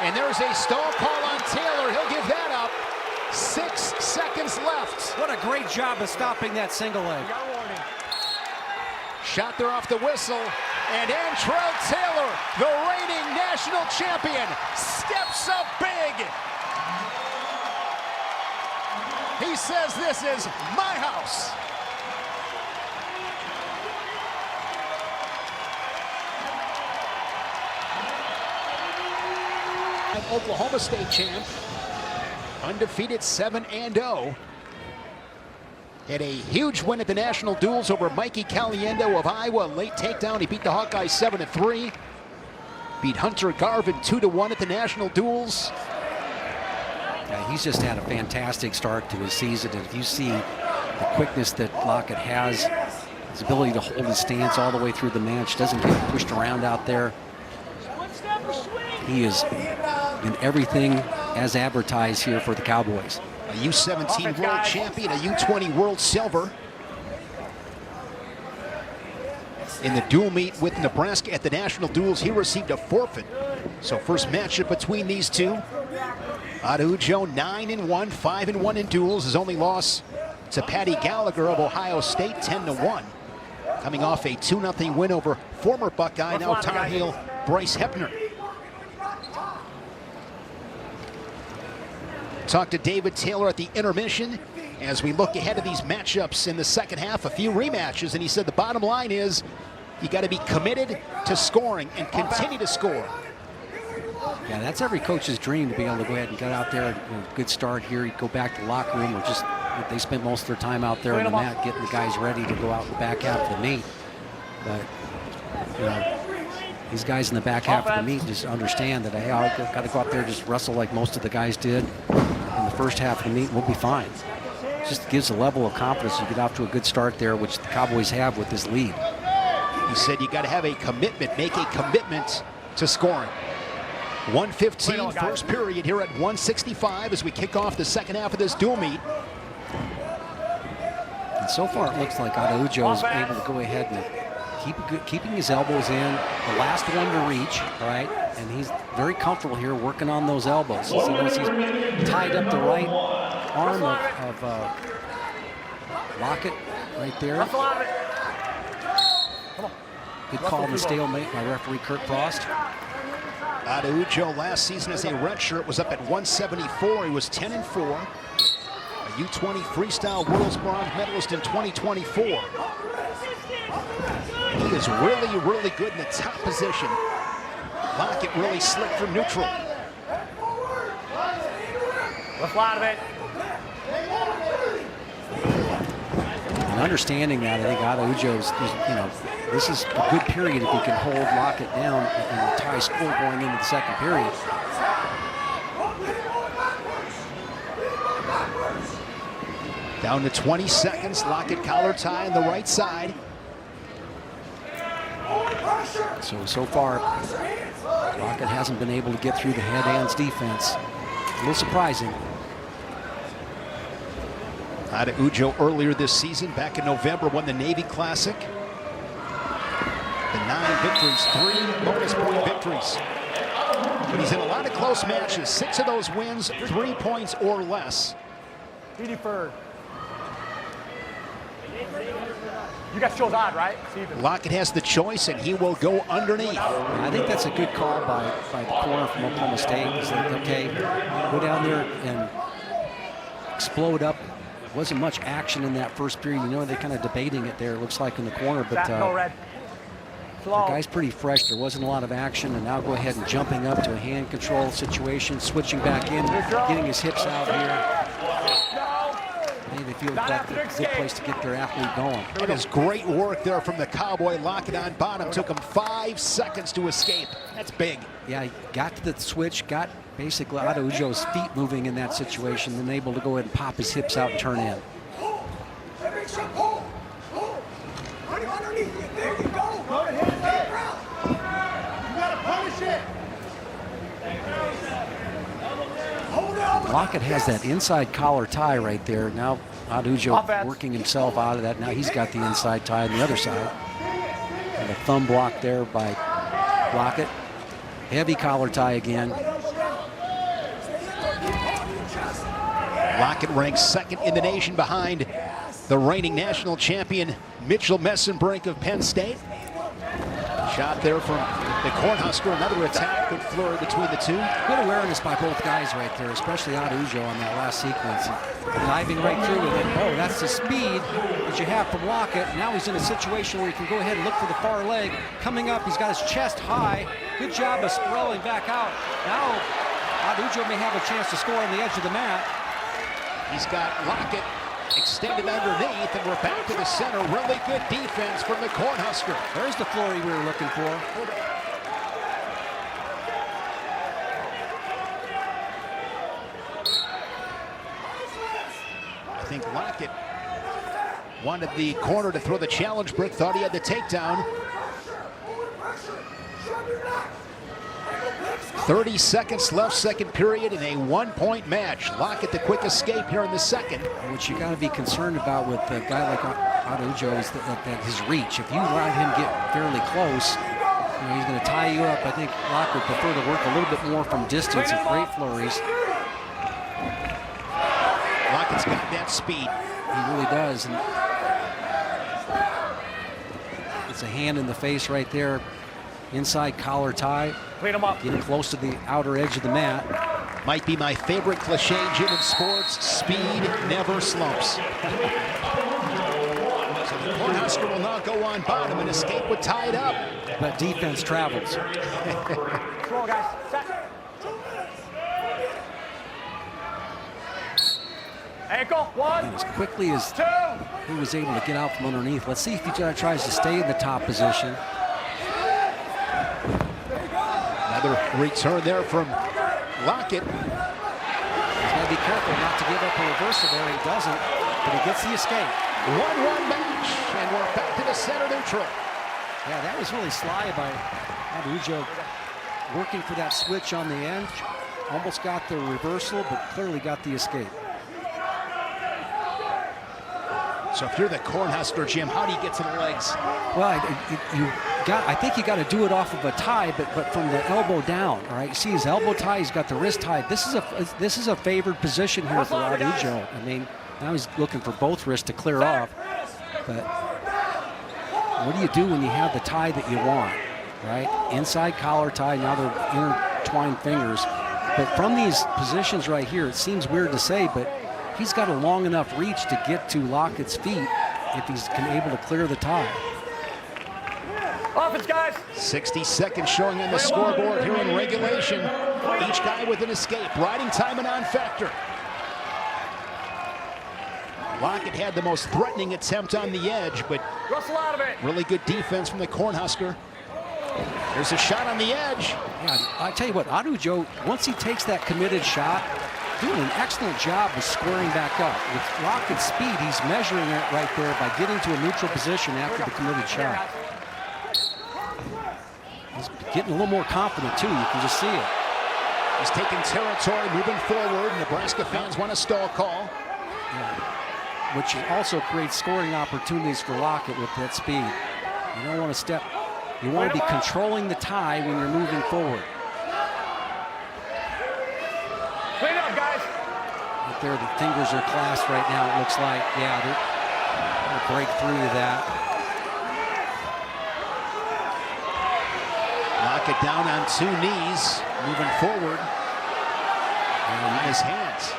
And there's a stall call on Taylor. He'll give that up. 6 seconds left. What a great job of stopping that single leg. Shot there off the whistle. And Antrell Taylor, the reigning national champion, steps up big. He says, this is my house. Oklahoma State champ, undefeated 7-0. Had a huge win at the national duels over Mikey Caliendo of Iowa. Late takedown. He beat the Hawkeyes 7-3. Beat Hunter Garvin 2-1 at the national duels. Yeah, he's just had a fantastic start to his season. And if you see the quickness that Lockett has, his ability to hold his stance all the way through the match, doesn't get pushed around out there. He is in everything as advertised here for the Cowboys. A U17 world champion, a U20 world silver. In the dual meet with Nebraska at the national duels, he received a forfeit. So first matchup between these two. Araujo 9-1, 5-1 in duels. His only loss to Patty Gallagher of Ohio State, 10-1. Coming off a 2-0 win over former Buckeye, now Tar Heel, Bryce Hepner. Talked to David Taylor at the intermission as we look ahead to these matchups in the second half, a few rematches, and he said the bottom line is you got to be committed to scoring and continue to score. Yeah, that's every coach's dream, to be able to go ahead and get out there, good start here, go back to the locker room, or just they spent most of their time out there on the mat getting the guys ready to go out in the back half of the meet. But these guys in the back half of the meet just understand that, hey, I've got to go out there and just wrestle like most of the guys did in the first half of the meet, we'll be fine. It just gives a level of confidence you get off to a good start there, which the Cowboys have with this lead. He said you got to have a commitment, make a commitment to scoring. 1:15 first period here at 1:65 as we kick off the second half of this dual meet. And so far it looks like Araujo is able to go ahead and keeping his elbows in, the last one to reach, right? And he's very comfortable here working on those elbows. So he's tied up the right arm of Lockett right there. Good call in the stalemate by referee Kurt Frost. Araujo last season as a redshirt was up at 174. He was 10-4. A U20 Freestyle World's bronze medalist in 2024. He is really, really good in the top position. Lockett really slick from neutral. Let's out of it. And understanding that, I think Araujo's, this is a good period if he can hold Lockett down and tie score going into the second period. Down to 20 seconds. Lockett collar tie on the right side. So far, Lockett hasn't been able to get through the head-hands defense. A little surprising. Araujo earlier this season, back in November, won the Navy Classic. The 9 victories, 3 bonus point victories. But he's in a lot of close matches. 6 of those wins, 3 points or less. He deferred. You got chose odd, right? Lockett has the choice, and he will go underneath. I think that's a good call by the corner from Oklahoma State. He's like, okay, go down there and explode up. Wasn't much action in that first period. They're kind of debating it there, it looks like, in the corner. But the guy's pretty fresh. There wasn't a lot of action, and now go ahead and jumping up to a hand control situation, switching back in, getting his hips out here. They feel that's a good place to get their athlete going. It is great work there from the Cowboy. Lockett on bottom. Took him 5 seconds to escape. That's big. Yeah, he got to the switch, got basically Araujo's feet moving in that situation, then able to go ahead and pop his hips out and turn in. Lockett has that inside collar tie right there. Now Araujo working himself out of that. Now he's got the inside tie on the other side. And a thumb block there by Lockett. Heavy collar tie again. Lockett ranks 2nd in the nation behind the reigning national champion Mitchell Messenbrink of Penn State. Shot there from the Cornhusker. Another attack. Good flurry between the two. Good awareness by both guys right there, especially Araujo on that last sequence. Diving right through with it. Oh, that's the speed that you have from Lockett. Now he's in a situation where he can go ahead and look for the far leg. Coming up, he's got his chest high. Good job of sprawling back out. Now Araujo may have a chance to score on the edge of the mat. He's got Lockett extended underneath, and we're back to the center. Really good defense from the Cornhusker. There's the flurry we were looking for. I think Lockett wanted the corner to throw the challenge brick, thought he had the takedown. 30 seconds left, second period, in a 1-point match. Lockett the quick escape here in the second. What you got to be concerned about with a guy like Araujo is that his reach. If you let him get fairly close, he's going to tie you up. I think Lockett would prefer to work a little bit more from distance at great flurries. Lockett's got that speed. He really does. And it's a hand in the face right there. Inside collar tie. Clean him up. Getting close to the outer edge of the mat. Might be my favorite cliche, Jim, in sports. Speed never slumps. So the Cornhusker will now go on bottom and escape with tied up. But defense travels. Control, guys. Set. Ankle. 1. And as quickly as 2. he was able to get out from underneath. Let's see if he tries to stay in the top position. Another return there from Lockett. He's got to be careful not to give up a reversal there. He doesn't, but he gets the escape. 1-1 match, and we're back to the center neutral. Yeah, that was really sly by Araujo, working for that switch on the end. Almost got the reversal, but clearly got the escape. So if you're the Cornhusker, Jim, how do you get to the legs? Well, I think you got to do it off of a tie, but from the elbow down. All right, you see his elbow tie. He's got the wrist tie. This is a favored position here for Araujo. I mean, now he's looking for both wrists to clear off. But what do you do when you have the tie that you want? Right, inside collar tie. Now they're intertwined fingers. But from these positions right here, it seems weird to say, but he's got a long enough reach to get to Lockett's feet if he's able to clear the tie. Offense, guys. 60 seconds showing on the scoreboard here in regulation. Each guy with an escape. Riding time a non-factor. Lockett had the most threatening attempt on the edge, but Rustle out of it. really good defense from the Cornhusker. There's a shot on the edge. Yeah, I tell you what, Adujo, once he takes that committed shot, doing an excellent job of squaring back up. With Lockett's speed, he's measuring it right there by getting to a neutral position after the committed shot. He's getting a little more confident, too. You can just see it. He's taking territory, moving forward. Nebraska fans want a stall call. Yeah. Which also creates scoring opportunities for Lockett with that speed. You don't want to step. You want to be controlling the tie when you're moving forward. Clean up, guys. Right there, the fingers are clasped right now, it looks like. Yeah, they're going to break through to that. Lockett down on 2 knees, moving forward. And in his hands.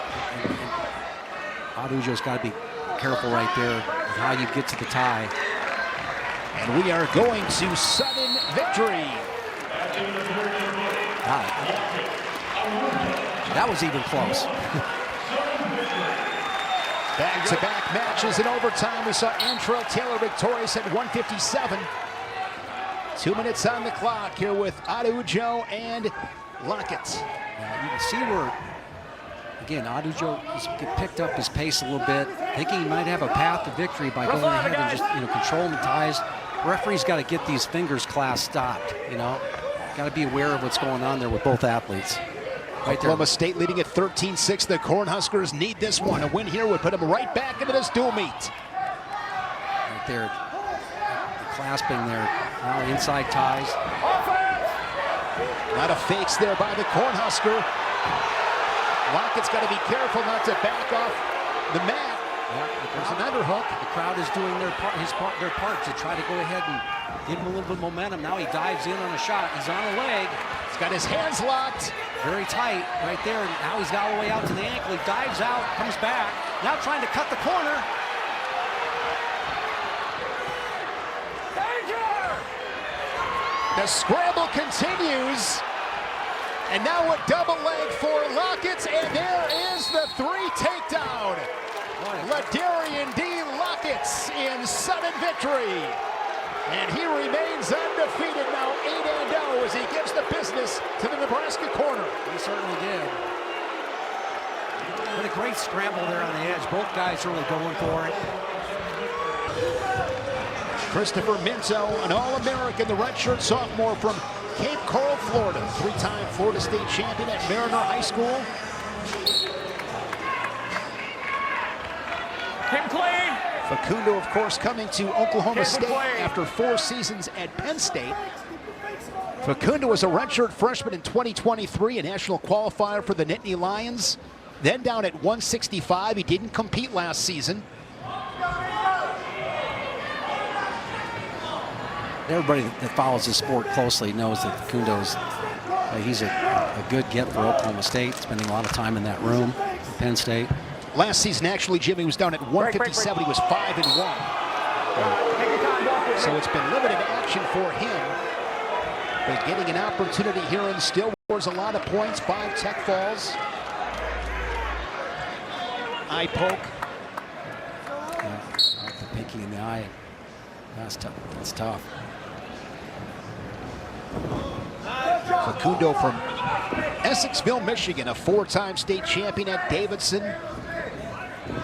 Adujo's got to be careful right there with how you get to the tie. And we are going to sudden victory. That was even close. Back-to-back matches in overtime. We saw Antrell Taylor victorious at 157. 2 minutes on the clock here with Adujo and Lockett. Now you can see where, again, Adujo has picked up his pace a little bit, thinking he might have a path to victory by going ahead and just, controlling the ties. Referee's got to get these fingers class stopped, Got to be aware of what's going on there with both athletes. Right there. Oklahoma State leading at 13-6. The Cornhuskers need this one. A win here would put them right back into this dual meet. Right there, the clasping there. Now inside ties. A lot of fakes there by the Cornhusker. Lockett's got to be careful not to back off the mat. There's an underhook. The crowd is doing their part to try to go ahead and give him a little bit of momentum. Now he dives in on a shot. He's on a leg. He's got his hands locked. Very tight right there. And now he's got all the way out to the ankle. He dives out, comes back. Now trying to cut the corner. Danger! The scramble continues. And now a double leg for Lockett. And there is the 3 takedown. Ladarian D. Lockett in sudden victory. And he remains undefeated now, 8-0 as he gives the business to the Nebraska corner. He certainly did. What a great scramble there on the edge. Both guys really going for it. Christopher Mento, an All-American, the redshirt sophomore from Cape Coral, Florida. 3-time Florida State champion at Mariner High School. Keep clean. Facundo, of course, coming to Oklahoma State after 4 seasons at Penn State. Facundo was a redshirt freshman in 2023, a national qualifier for the Nittany Lions. Then down at 165, he didn't compete last season. Everybody that follows the sport closely knows that Facundo's he's a good get for Oklahoma State, spending a lot of time in that room at Penn State. Last season, actually, Jimmy was down at 157. He was 5-1. So it's been limited action for him. But getting an opportunity here in Stillwater, scores a lot of points. 5 tech falls. Eye poke. The pinky in the eye. That's tough. That's tough. Facundo from Essexville, Michigan, a 4-time state champion at Davidson.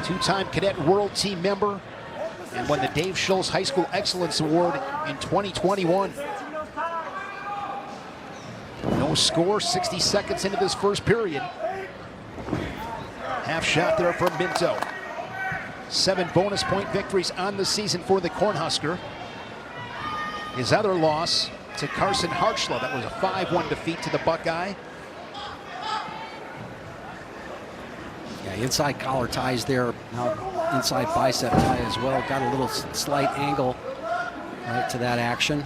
2-time cadet world team member and won the Dave Schultz High School Excellence Award in 2021. No score, 60 seconds into this first period. Half shot there from Mento. 7 bonus point victories on the season for the Cornhusker. His other loss to Carson Hartzler, that was a 5-1 defeat to the Buckeye. Yeah, inside collar ties there. Now inside bicep tie as well. Got a little slight angle right to that action.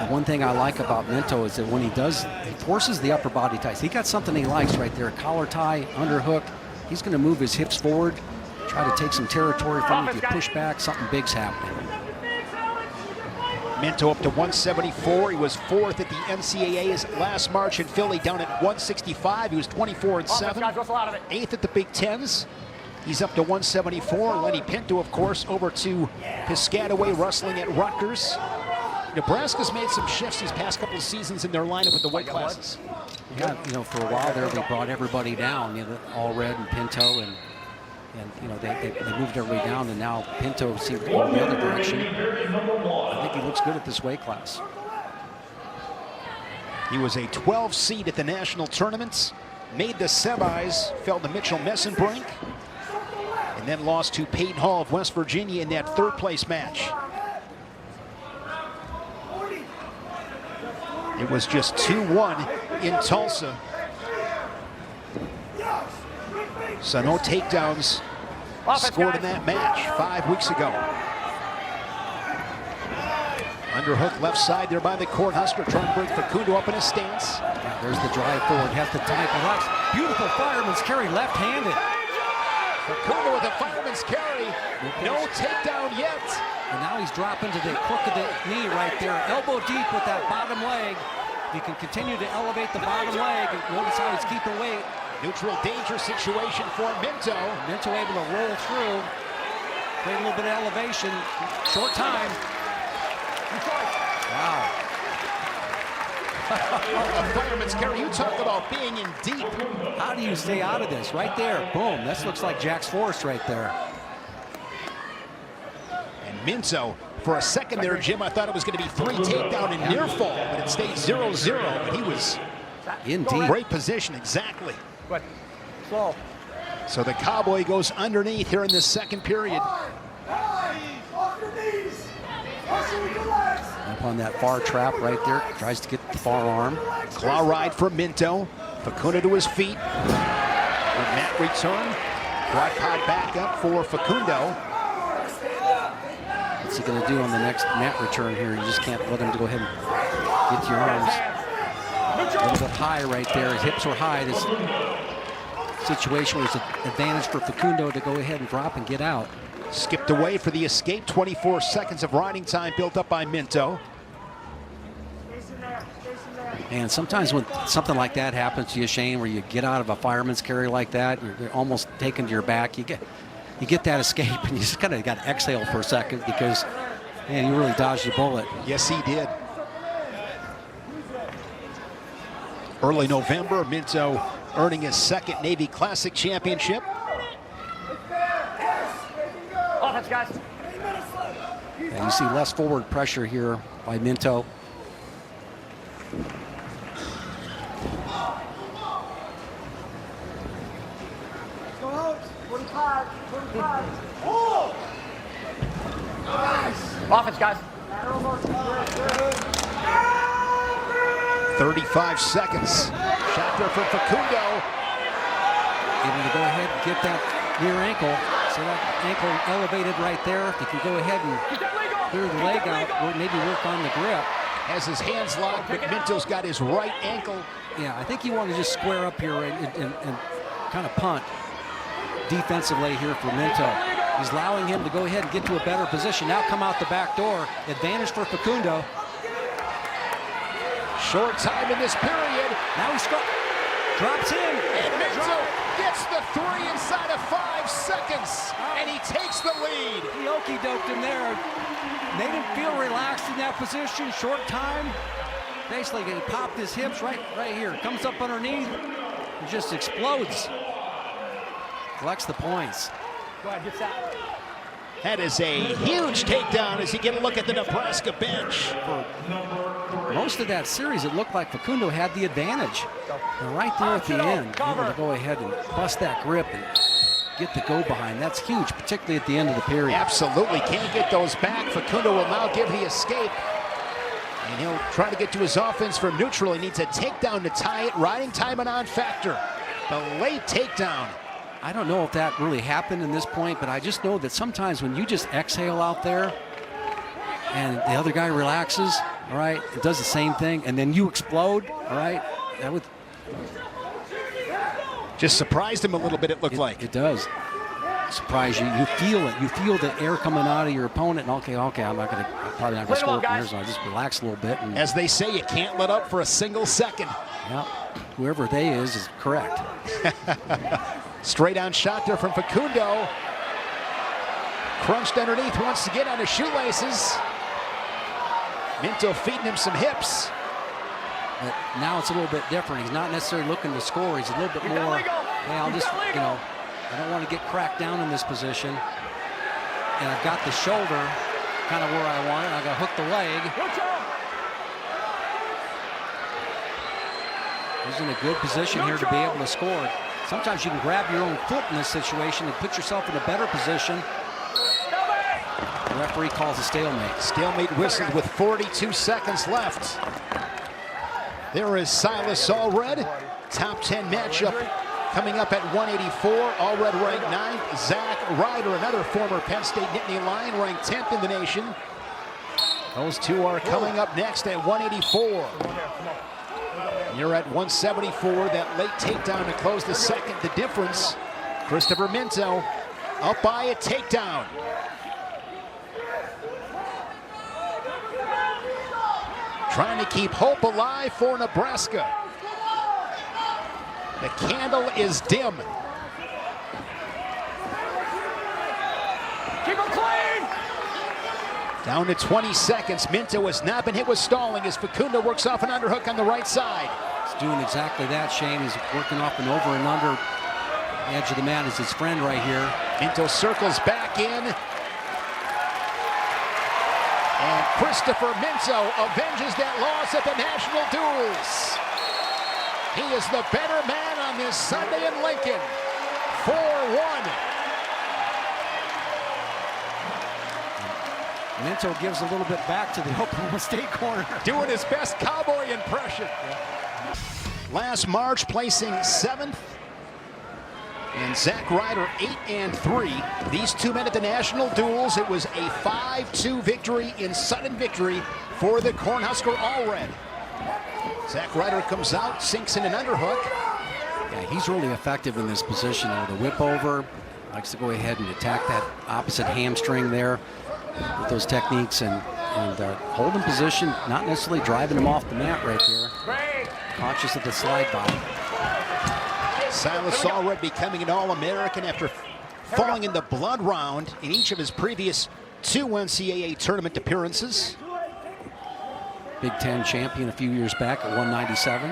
The one thing I like about Mento is that when he forces the upper body ties. He got something he likes right there. Collar tie, underhook. he's going to move his hips forward, try to take some territory from him. If you push back, something big's happening. Mento up to 174. He was 4th at the NCAA's last March in Philly, down at 165. He was 24-7. 8th at the Big Tens. He's up to 174. Lenny Pinto, of course, over to Piscataway, wrestling at Rutgers. Nebraska's made some shifts these past couple of seasons in their lineup with the weight classes. Yeah, you know, for a while there, they brought everybody down. You know, Allred and Pinto, and you know, they moved everybody down, and now Pinto seems to go in the other direction. I think he looks good at this weight class. He was a 12 seed at the national tournaments, made the semis, fell to Mitchell Messenbrink, and then lost to Peyton Hall of West Virginia in that 3rd place match. It was just 2-1 in Tulsa. So no takedowns scored in that match 5 weeks ago. Underhook left side there by the Cornhusker, trying to bring Facundo up in his stance. Yeah, there's the drive forward, has the type of rocks. Beautiful fireman's carry, left-handed. Facundo with a fireman's carry. No takedown yet. And now he's dropping to the crook of the knee right there. Elbow deep with that bottom leg. He can continue to elevate the bottom leg. Notice how he's keeping weight. Neutral danger situation for Mento. Mento able to roll through. Create a little bit of elevation. Short time. Wow. A fireman's carry. You talk about being in deep. How do you stay out of this? Right there. Boom. This looks like Jack's Force right there. And Mento, for a second there, Jim, I thought it was going to be 3 takedown and near fall, but it stayed 0-0. But he was in deep. Great position, exactly. Good. Slow. So the Cowboy goes underneath here in the 2nd period. Up on that far trap right there. Tries to get the far arm. Claw ride for Mento. Facundo to his feet. With mat return. Quad pod back up for Facundo. What's he going to do on the next mat return here? You just can't let him go ahead and get your arms a little bit high right there. His hips were high. This situation was an advantage for Facundo to go ahead and drop and get out. Skipped away for the escape. 24 seconds of riding time built up by Mento. And sometimes when something like that happens to you, Shane, where you get out of a fireman's carry like that, you're almost taken to your back, you get that escape, and you just kind of got to exhale for a second because, man, you really dodged a bullet. Yes, he did. Early November, Mento earning his 2nd Navy Classic championship. Offense, guys. And you see less forward pressure here by Mento. Go out. 45. 45. Oh! Nice. Offense, guys. 35 seconds. Shot there from Facundo. Able to go ahead and get that rear ankle. So that ankle elevated right there. If you can go ahead and clear the leg out, or maybe work on the grip. Has his hands locked, but Mento's got his right ankle. Yeah, I think you want to just square up here and kind of punt defensively here for Mento. He's allowing him to go ahead and get to a better position. Now come out the back door. Advantage for Facundo. Short time in this period. Now he drops in. And Mento gets the 3 inside of 5 seconds. And he takes the lead. He okey-doked him there. Made him feel relaxed in that position. Short time. Basically, he popped his hips right here. Comes up underneath and just explodes. Collects the points. Go ahead, get that. That is a huge takedown as you get a look at the Nebraska bench. For most of that series, it looked like Facundo had the advantage. And right there at the end, able to go ahead and bust that grip and get the go behind. That's huge, particularly at the end of the period. Absolutely, can't get those back. Facundo will now give the escape. And he'll try to get to his offense from neutral. He needs a takedown to tie it. Riding time and on factor. The late takedown. I don't know if that really happened in this point, but I just know that sometimes when you just exhale out there and the other guy relaxes, all right, it does the same thing, and then you explode, all right, that would... Just surprised him a little bit, it looked like. It does. Surprise you. You feel it. You feel the air coming out of your opponent. And okay, I'm probably not going to score from here, so I just relax a little bit. And, as they say, you can't let up for a single second. yeah, whoever they is correct. Straight on shot there from Facundo. Crunched underneath, wants to get on his shoelaces. Mento feeding him some hips. But now it's a little bit different. He's not necessarily looking to score. He's a little bit more, hey, I'll just, I don't want to get cracked down in this position. And I've got the shoulder kind of where I want it. I got to hook the leg. He's in a good position here to be able to score. Sometimes you can grab your own foot in this situation and put yourself in a better position. The referee calls a stalemate. Stalemate whistled with 42 seconds left. There is Silas Allred, top 10 matchup coming up at 184. Allred ranked 9th. Zach Ryder, another former Penn State Nittany Lion, ranked 10th in the nation. Those two are coming up next at 184. You're at 174. That late takedown to close the second. The difference, Christopher Mento up by a takedown. Trying to keep hope alive for Nebraska. The candle is dim. Keep him clean! Down to 20 seconds. Mento has not been hit with stalling as Facundo works off an underhook on the right side. He's doing exactly that, Shane. He's working off an over and under. The edge of the mat is his friend right here. Mento circles back in. And Christopher Mento avenges that loss at the national duels. He is the better man on this Sunday in Lincoln. 4-1. Mento gives a little bit back to the Oklahoma State corner. Doing his best cowboy impression. Last March, placing 7th. And Zach Ryder 8-3. These two men at the national duels. It was a 5-2 victory in sudden victory for the Cornhusker Allred. Zach Ryder comes out, sinks in an underhook. Yeah, he's really effective in this position. The whip over, likes to go ahead and attack that opposite hamstring there with those techniques and hold him position, not necessarily driving him off the mat right there. Conscious of the slide by. Silas Allred becoming an All-American after falling in the blood round in each of his previous 2 NCAA tournament appearances. Big Ten champion a few years back at 197.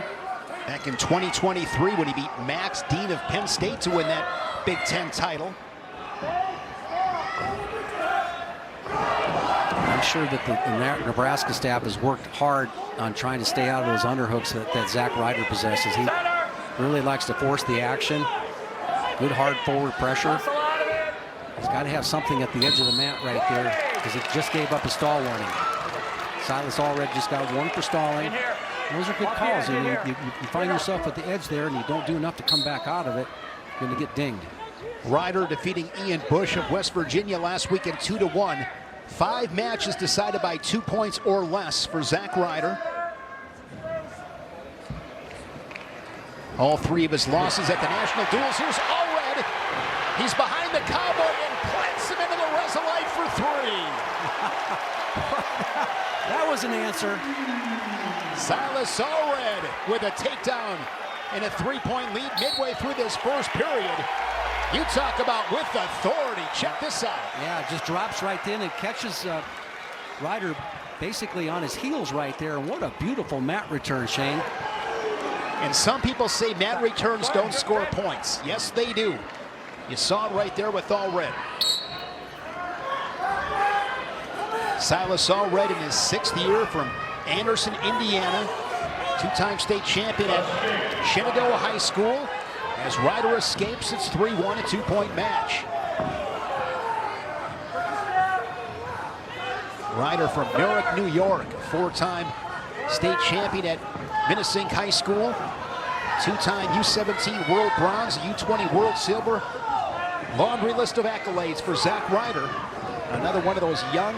Back in 2023 when he beat Max Dean of Penn State to win that Big Ten title. I'm sure that the Nebraska staff has worked hard on trying to stay out of those underhooks that Zach Ryder possesses. He really likes to force the action. Good hard forward pressure. He's got to have something at the edge of the mat right there because he just gave up a stall warning. Silas Allred just got one for stalling. Those are good calls. You find yourself at the edge there and you don't do enough to come back out of it, you're going to get dinged. Ryder defeating Ian Bush of West Virginia last weekend 2-1. 5 matches decided by 2 points or less for Zach Ryder. All 3 of his losses at the national duels. Here's Allred. He's behind the cowboy and plants him into the Resolite for 3. That was an answer. Silas Allred with a takedown and a 3-point lead midway through this first period. You talk about with authority. Check this out. Yeah, just drops right in and catches Ryder basically on his heels right there. And what a beautiful mat return, Shane. And some people say mat returns don't score points. Yes, they do. You saw it right there with Allred. Silas Allred in his 6th year from Anderson, Indiana. 2-time state champion at Shenandoah High School. As Ryder escapes, it's 3-1, a 2-point match. Ryder from Newark, New York, 4-time state champion at Minisink High School. 2-time U17 World Bronze, U20 World Silver. Laundry list of accolades for Zach Ryder. Another one of those young,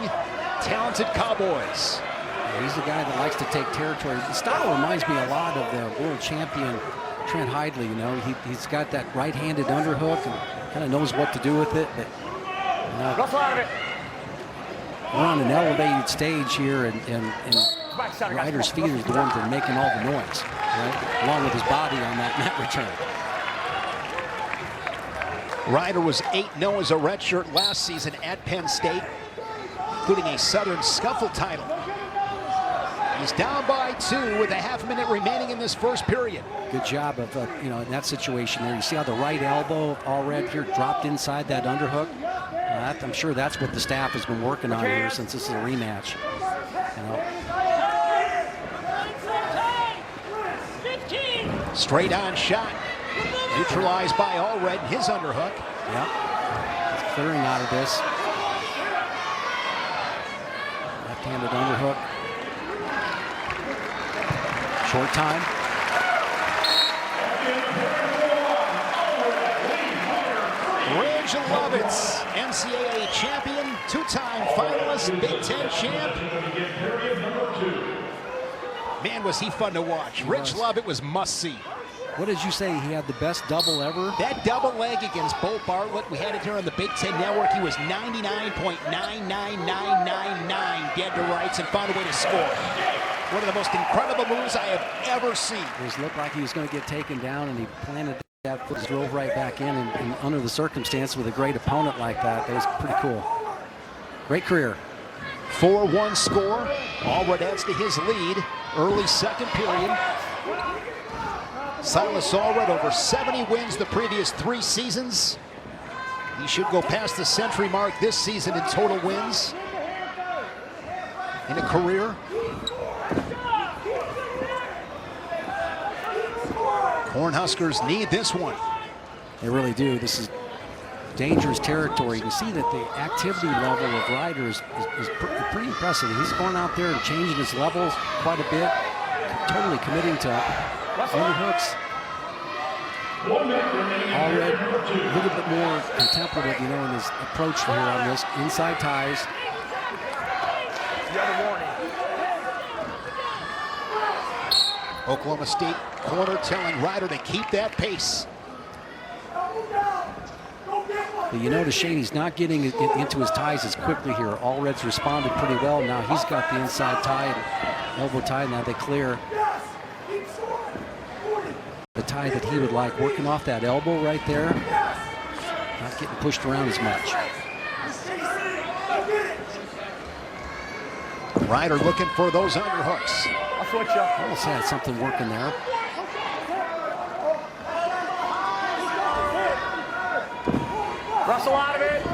talented cowboys. Yeah, he's the guy that likes to take territory. The style reminds me a lot of the world champion Trent Hidley, you know, he's got that right-handed underhook and kind of knows what to do with it. But Russell out of it. we're on an elevated stage here, and Ryder's feet are the ones that are making all the noise, right? Along with his body on that net return. Ryder was 8-0 as a redshirt last season at Penn State, including a Southern Scuffle title. He's down by 2 with a half-minute remaining in this first period. Good job of, you know, in that situation there. You see how the right elbow of Allred here dropped inside that underhook? I'm sure that's what the staff has been working on here since this is a rematch. You know. Straight on shot. Neutralized by Allred, his underhook. Yep. He's clearing out of this. Left-handed underhook. Short time. Lovitz, NCAA champion, 2-time finalist, Big Ten champ. Man, was he fun to watch. Rich Lovett was must-see. What did you say? He had the best double ever? That double leg against Bo Bartlett, we had it here on the Big Ten Network. He was 99.99999 dead to rights and found a way to score. One of the most incredible moves I have ever seen. It looked like he was going to get taken down, and he planted that foot, drove right back in, and under the circumstance with a great opponent like that, that was pretty cool. Great career. 4-1 score. Allred adds to his lead. Early second period. Silas Allred over 70 wins the previous 3 seasons. He should go past the century mark this season in total wins in a career. Cornhuskers need this one. They really do. This is dangerous territory. You can see that the activity level of Ryder is pretty impressive. He's going out there and changing his levels quite a bit, totally committing to underhooks. Allred a little bit more contemplative, you know, in his approach here on this. Inside ties. Oklahoma State corner telling Ryder to keep that pace. But you notice Shane, he's not getting into his ties as quickly here. Allred's responded pretty well. Now he's got the inside tie, and elbow tie. Now they clear the tie that he would like. Working off that elbow right there. Not getting pushed around as much. Ryder looking for those underhooks. I'll switch up. Almost had something working there. Russell out of it.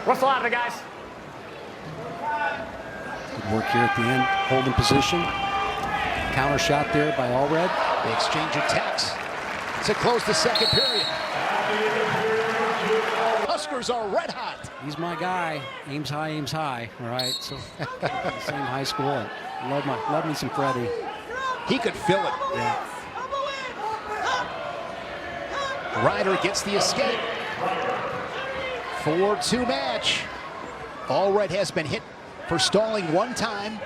Russell out of it, guys. Good work here at the end. Holding position. Counter shot there by Allred. They exchange attacks to close the second period. Huskers are red hot. He's my guy. Aims high, all right? So, same high school. And love me some Freddie. He could fill it. Yeah. Ryder gets the escape. 4-2 match. Allred has been hit for stalling 1 time.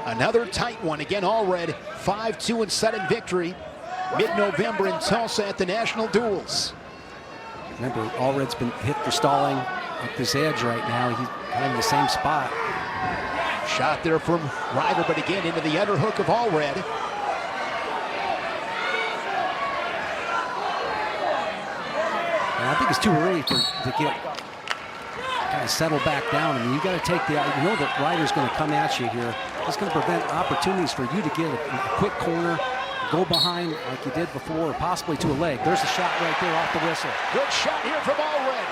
Another tight one. Again, Allred, 5-2 and sudden victory. Mid-November in Tulsa at the National Duels. Remember, Allred's been hit for stalling at this edge right now. He's kind of in the same spot. Shot there from Ryder, but again into the underhook of Allred. And I think it's too early to get kind of settle back down. I mean, you got to take the, you know that Ryder's going to come at you here. It's going to prevent opportunities for you to get a quick corner, go behind like you did before, or possibly to a leg. There's a shot right there off the whistle. Good shot here from Allred.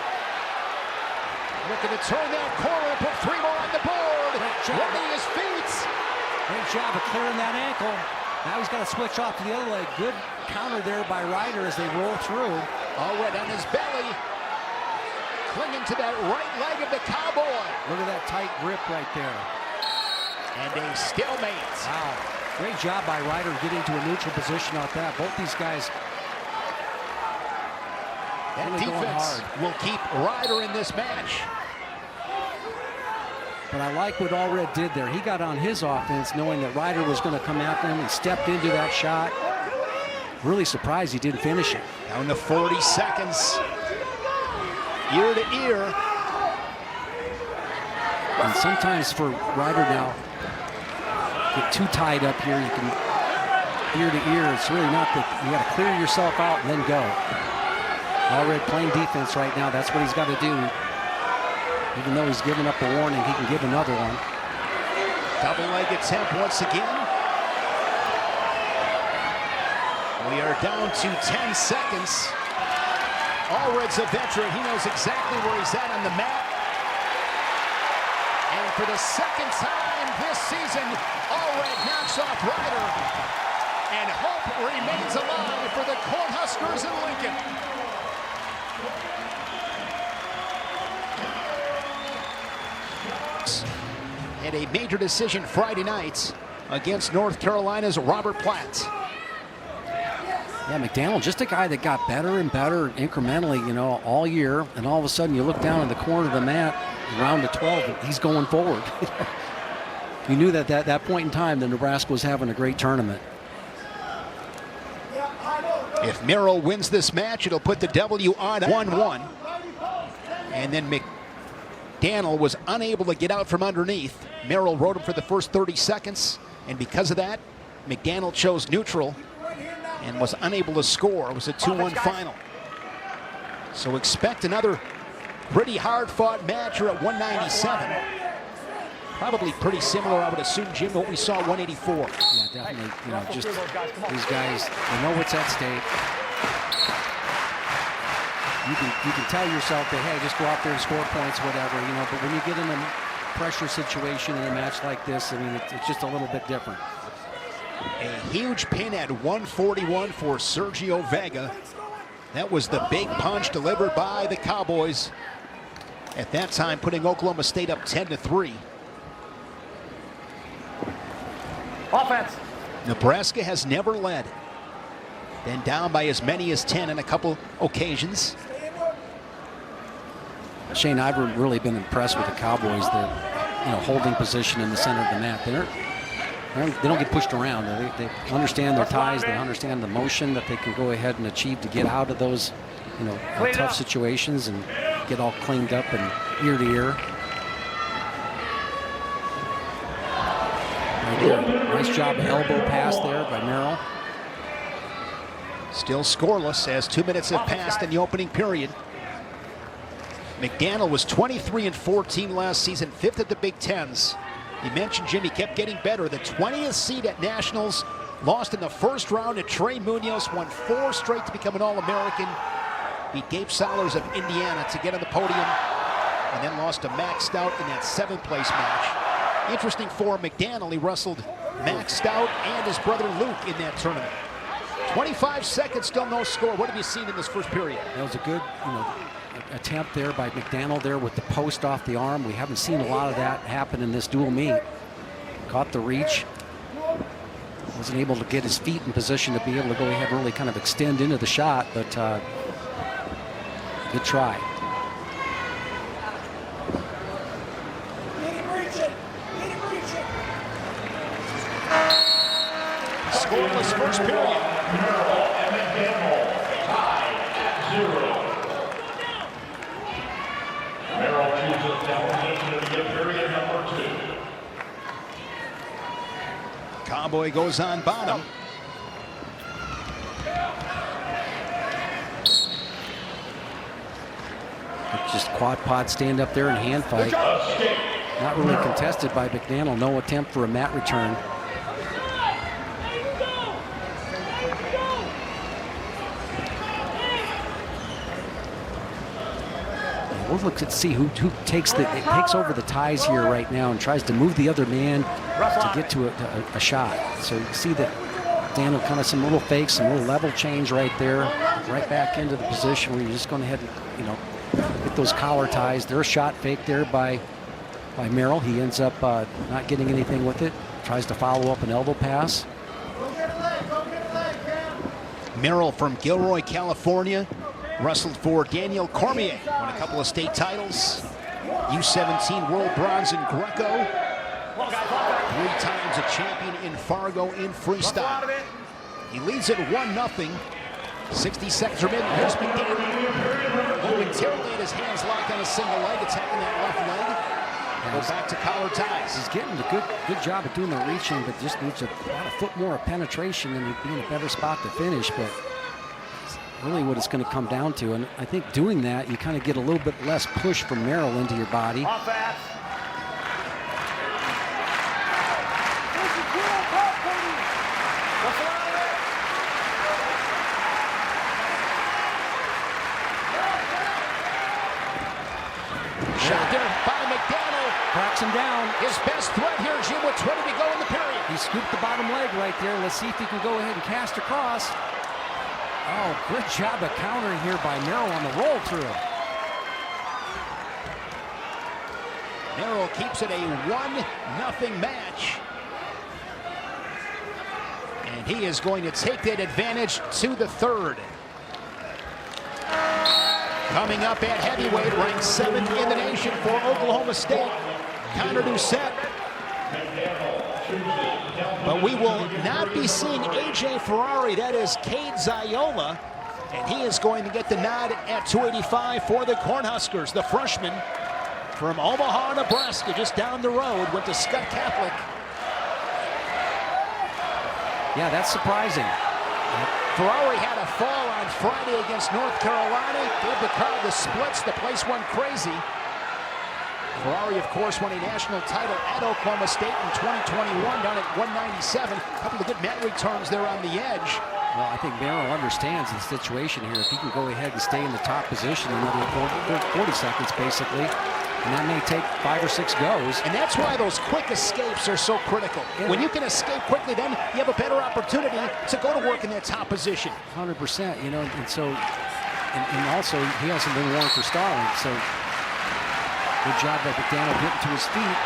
Looking to turn that corner and put 3 more on the board. Running his feet. Great job of clearing that ankle. Now he's got to switch off to the other leg. Good counter there by Ryder as they roll through. Allred on his belly. Clinging to that right leg of the Cowboy. Look at that tight grip right there. And a stalemate. Wow. Great job by Ryder getting to a neutral position off that. Both these guys That really going defense hard. will keep Ryder in this match. But I like what Allred did there. He got on his offense knowing that Ryder was going to come after him. He stepped into that shot. Really surprised he didn't finish it. Down to 40 seconds. Ear to ear. And sometimes for Ryder now, get too tied up here. You can ear to ear. It's really not that you got to clear yourself out and then go. Allred playing defense right now. That's what he's got to do. Even though he's given up a warning, he can give another one. Double leg attempt once again. We are down to 10 seconds. Allred's a veteran. He knows exactly where he's at on the mat. And for the second time this season, Allred knocks off Ryder. And hope remains alive for the Cornhuskers in Lincoln. And a major decision Friday night against North Carolina's Robert Platt. Yeah, McDaniel, just a guy that got better and better incrementally, you know, all year. And all of a sudden you look down in the corner of the mat, round of 12, and he's going forward. You knew that at that point in time that Nebraska was having a great tournament. If Merrill wins this match, it'll put the W on 1-1. And then McDaniel was unable to get out from underneath. Merrill rode him for the first 30 seconds. And because of that, McDaniel chose neutral and was unable to score. It was a 2-1 final. So expect another pretty hard-fought match here at 197. Probably pretty similar, I would assume, Jim, to what we saw at 184. Yeah, definitely. You know, just these guys, they know what's at stake. You can tell yourself that, hey, just go out there and score points, whatever, you know. But when you get in a pressure situation in a match like this, I mean, it's just a little bit different. A huge pin at 141 for Sergio Vega. That was the big punch delivered by the Cowboys. At that time, putting Oklahoma State up 10-3. Offense. Nebraska has never led. Been down by as many as 10 on a couple occasions. Shane, I've really been impressed with the Cowboys. They're, you know, holding position in the center of the mat. They don't get pushed around. They understand their ties. They understand the motion that they can go ahead and achieve to get out of those, you know, tough situations and get all cleaned up and ear to ear. Right there. Nice job, elbow pass there by Merrill. Still scoreless as 2 minutes have passed in the opening period. McDaniel was 23-14 last season, 5th at the Big Tens. You mentioned, Jim, he kept getting better. The 20th seed at Nationals, lost in the first round to Trey Munoz, won 4 straight to become an All-American. Beat Gabe Sollers of Indiana to get on the podium, and then lost to Max Stout in that 7th place match. Interesting for McDaniel, he wrestled Max Stout and his brother Luke in that tournament. 25 seconds, still no score. What have you seen in this first period? That was a good, you know, attempt there by McDaniel there with the post off the arm. We haven't seen a lot of that happen in this dual meet. Caught the reach. Wasn't able to get his feet in position to be able to go ahead and really kind of extend into the shot, but good try. Scoreless first period. Merrill and McDaniel tied at 0. Merrill chooses domination of the period number 2. Cowboy goes on bottom. Just quad pod stand up there and hand fight. Not really contested by McDaniel. No attempt for a mat return. We'll look to see who takes over the ties here right now and tries to move the other man to get to a shot. So you see that Daniel kind of some little fakes, some little level change right there, right back into the position where you're just going ahead and, you know, get those collar ties. There's a shot fake there by Merrill. He ends up not getting anything with it. Tries to follow up an elbow pass. Merrill from Gilroy, California. Wrestled for Daniel Cormier, won a couple of state titles. U17 World Bronze in Greco. 3 times a champion in Fargo in freestyle. He leads it 1-0. 60 seconds remaining. Here's McDaniel. Momentarily at his hands locked on a single leg, attacking that left leg. Go back to collar ties. He's getting a good job of doing the reaching, but just needs about a foot more of penetration and he'd be in a better spot to finish. But it's really what it's going to come down to. And I think doing that, you kind of get a little bit less push from Merrill into your body. Shot there by McDaniel. Cracks him down. His best threat here, Jim, with 20 to go in the period. He scooped the bottom leg right there. Let's see if he can go ahead and cast across. Oh, good job of countering here by Merrill on the roll through. Merrill keeps it a 1-0 match. And he is going to take that advantage to the third. Coming up at heavyweight, ranked 7th in the nation for Oklahoma State, Connor Ducet. But we will not be seeing A.J. Ferrari. That is Cade Ziola. And he is going to get the nod at 285 for the Cornhuskers. The freshman from Omaha, Nebraska, just down the road, went to Scott Catholic. Yeah, that's surprising. Ferrari had a fall on Friday against North Carolina. Gave the crowd the splits. The place went crazy. Ferrari, of course, won a national title at Oklahoma State in 2021 down at 197. A couple of good mat returns there on the edge. Well, I think Merrill understands the situation here. If he can go ahead and stay in the top position another 40 seconds, basically, and that may take 5 or 6 goes. And that's why those quick escapes are so critical. Yeah. When you can escape quickly, then you have a better opportunity to go to work in that top position. 100%, you know, and so, and also he hasn't been warned for stalling, so good job by McDaniel getting to his feet.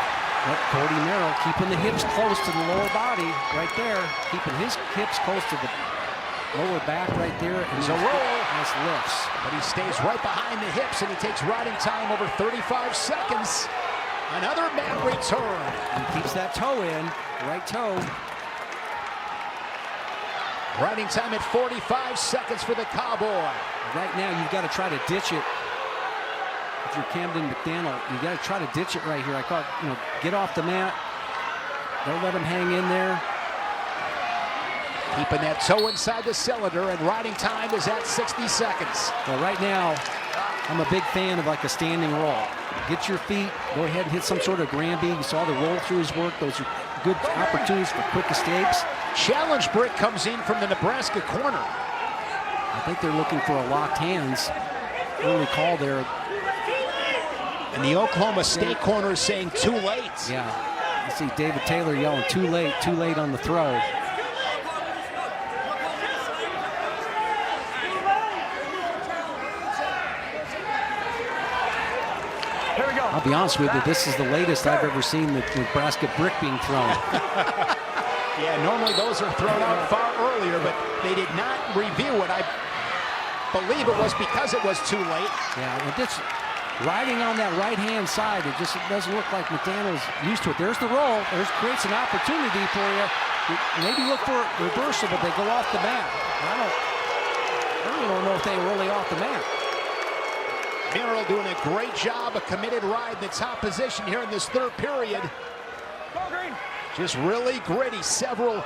But Cody Merrill keeping the hips close to the lower body right there, keeping his hips close to the lower back right there. And there's a roll. Nice lifts. But he stays right behind the hips, and he takes riding time over 35 seconds. Another mat return. He keeps that toe in, right toe. Riding time at 45 seconds for the Cowboy. Right now, you've got to try to ditch it. If you're Camden McDaniel, you've got to try to ditch it right here. I call it, you know, get off the mat. Don't let him hang in there. Keeping that toe inside the cylinder, and riding time is at 60 seconds. Well, right now, I'm a big fan of like a standing roll. Get your feet, go ahead and hit some sort of Granby. You saw the roll through his work. Those are good opportunities for quick escapes. Challenge brick comes in from the Nebraska corner. I think they're looking for a locked hands. Early call there. And the Oklahoma State corner is saying too late. Yeah, you see David Taylor yelling too late on the throw. I'll be honest with you, this is the latest I've ever seen the Nebraska brick being thrown. Yeah, normally those are thrown out far earlier, but they did not review it. I believe it was because it was too late. Yeah, and just riding on that right-hand side, it doesn't look like McDaniel's used to it. There's the roll. Creates an opportunity for you. Maybe look for a reversal, but they go off the mat. I really don't know if they were really off the mat. Merrill doing a great job, a committed ride in the top position here in this third period. Just really gritty. Several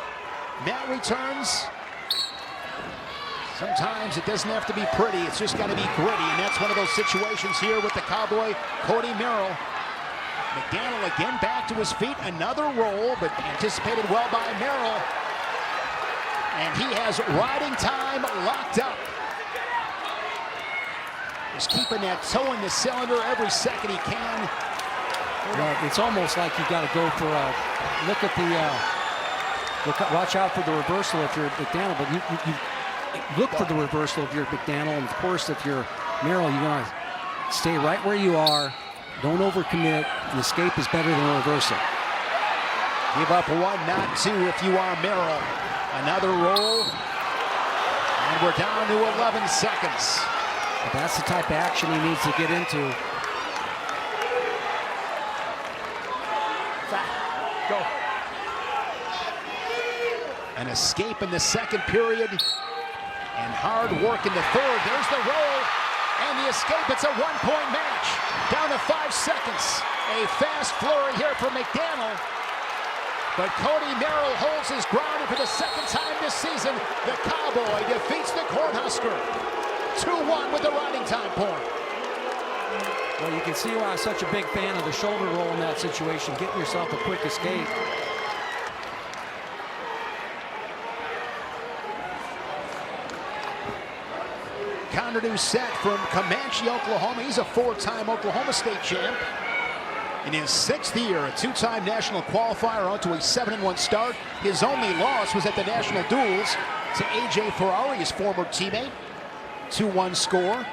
mat returns. Sometimes it doesn't have to be pretty. It's just got to be gritty, and that's one of those situations here with the Cowboy, Cody Merrill. McDaniel again back to his feet. Another roll, but anticipated well by Merrill. And he has riding time locked up. Just keeping that toe in the cylinder every second he can. Well, it's almost like you got to go for a look at the watch out for the reversal if you're McDaniel, but you look for the reversal if you're McDaniel, and of course if you're Merrill, you're gonna stay right where you are. Don't overcommit. An escape is better than a reversal. Give up one, not two if you are Merrill. Another roll, and we're down to 11 seconds. But that's the type of action he needs to get into. Go. An escape in the second period and hard work in the third. There's the roll and the escape. It's a one-point match. Down to 5 seconds. A fast flurry here for McDaniel. But Cody Merrill holds his ground, and for the second time this season, the Cowboy defeats the Cornhusker. 2-1 with the riding time point. Well, you can see why I'm such a big fan of the shoulder roll in that situation, getting yourself a quick escape. Connor Ducet from Comanche, Oklahoma. He's a 4-time Oklahoma State champ. In his 6th year, a 2-time national qualifier, out to a 7-1 start. His only loss was at the national duels to A.J. Ferrari, his former teammate. 2-1 score.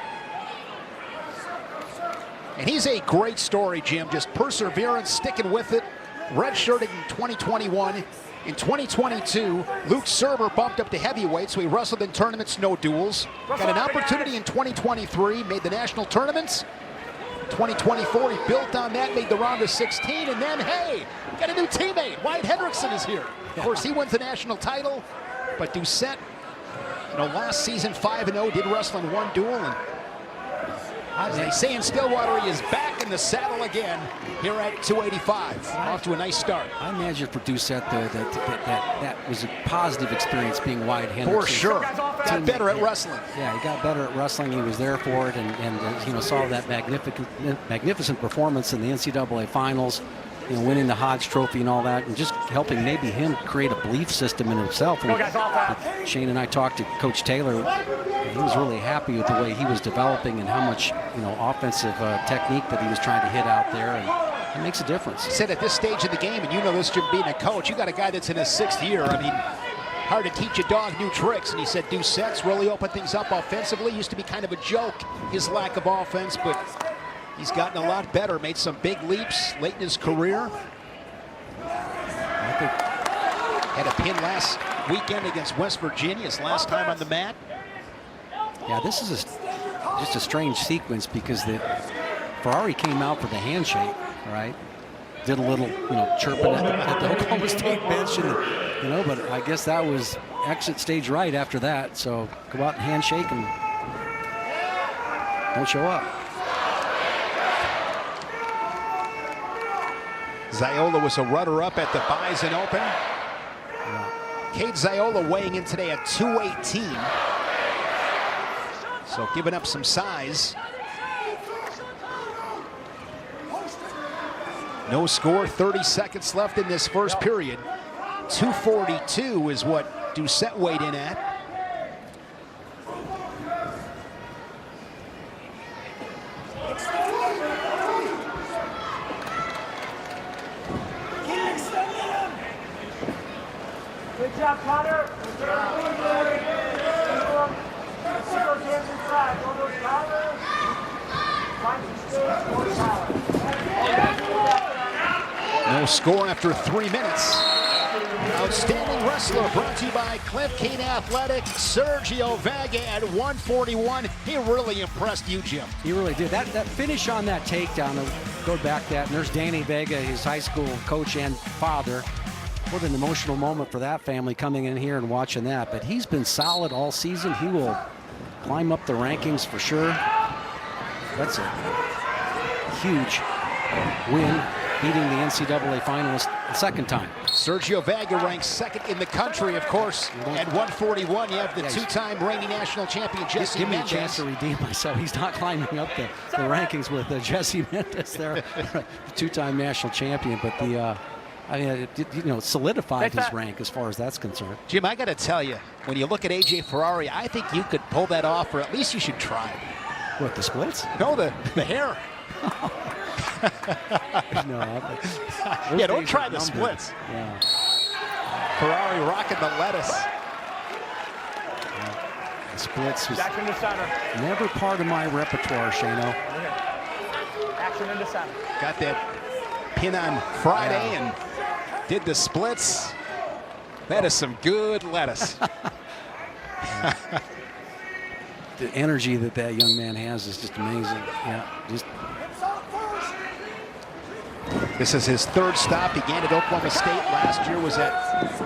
And he's a great story, Jim. Just perseverance, sticking with it. Redshirting in 2021. In 2022, Luke Serber bumped up to heavyweight, so he wrestled in tournaments, no duels. Got an opportunity in 2023, made the national tournaments. 2024, he built on that, made the round of 16, and then, hey, got a new teammate. Wyatt Hendrickson is here. Of course, he wins the national title, but Ducet, last season 5-0, did wrestle in 1 duel, and as they say in Stillwater, he is back in the saddle again here at 285. Off to a nice start. I imagine for Ducet, though, that was a positive experience being Wyatt Hendrickson. For sure. Got better at wrestling. Yeah, he got better at wrestling. He was there for it, and saw that magnificent performance in the NCAA finals, winning the Hodge Trophy and all that, and just helping maybe him create a belief system in himself. And Shane and I talked to Coach Taylor. He was really happy with the way he was developing and how much offensive technique that he was trying to hit out there, and it makes a difference. He said at this stage of the game, and you know this from being a coach, you got a guy that's in his 6th year. I mean, hard to teach a dog new tricks, and he said Ducet's really opened things up offensively. Used to be kind of a joke, his lack of offense, but he's gotten a lot better, made some big leaps late in his career. I think had a pin last weekend against West Virginia, his last time on the mat. Yeah, this is just a strange sequence because Ferrari came out for the handshake, right? Did a little, chirping at the Oklahoma State bench, and but I guess that was exit stage right after that. So go out and handshake and don't show up. Ziola was a runner-up at the Bison Open. Yeah. Kate Ziola weighing in today at 218. So giving up some size. No score, 30 seconds left in this first period. 242 is what Ducet weighed in at. Good job, Connor. Good job. No score after 3 minutes. Outstanding wrestler brought to you by Cliff King Athletic, Sergio Vega at 141. He really impressed you, Jim. He really did. That finish on that takedown, go back that, and there's Danny Vega, his high school coach and father. What an emotional moment for that family coming in here and watching that. But he's been solid all season. He will climb up the rankings for sure. That's a huge win, beating the NCAA finalist the second time. Sergio Vega ranks 2nd in the country, of course. At 141, you have the 2-time reigning national champion, Jesse Give me Mendez. a chance to redeem myself. He's not climbing up the rankings with Jesse Mendez there, the 2-time national champion. But it solidified his rank as far as that's concerned. Jim, I got to tell you, when you look at A.J. Ferrari, I think you could pull that off, or at least you should try. What, the splits? No, the hair. No. Yeah, don't try the splits. Yeah. Ferrari rocking the lettuce. The splits was Action in the center. never part of my repertoire, Shano. Action in the center. Got that pin on Friday and did the splits. That is some good lettuce. the energy that that young man has is just amazing. Yeah, just. This is his third stop. Began at Oklahoma State. Last year was at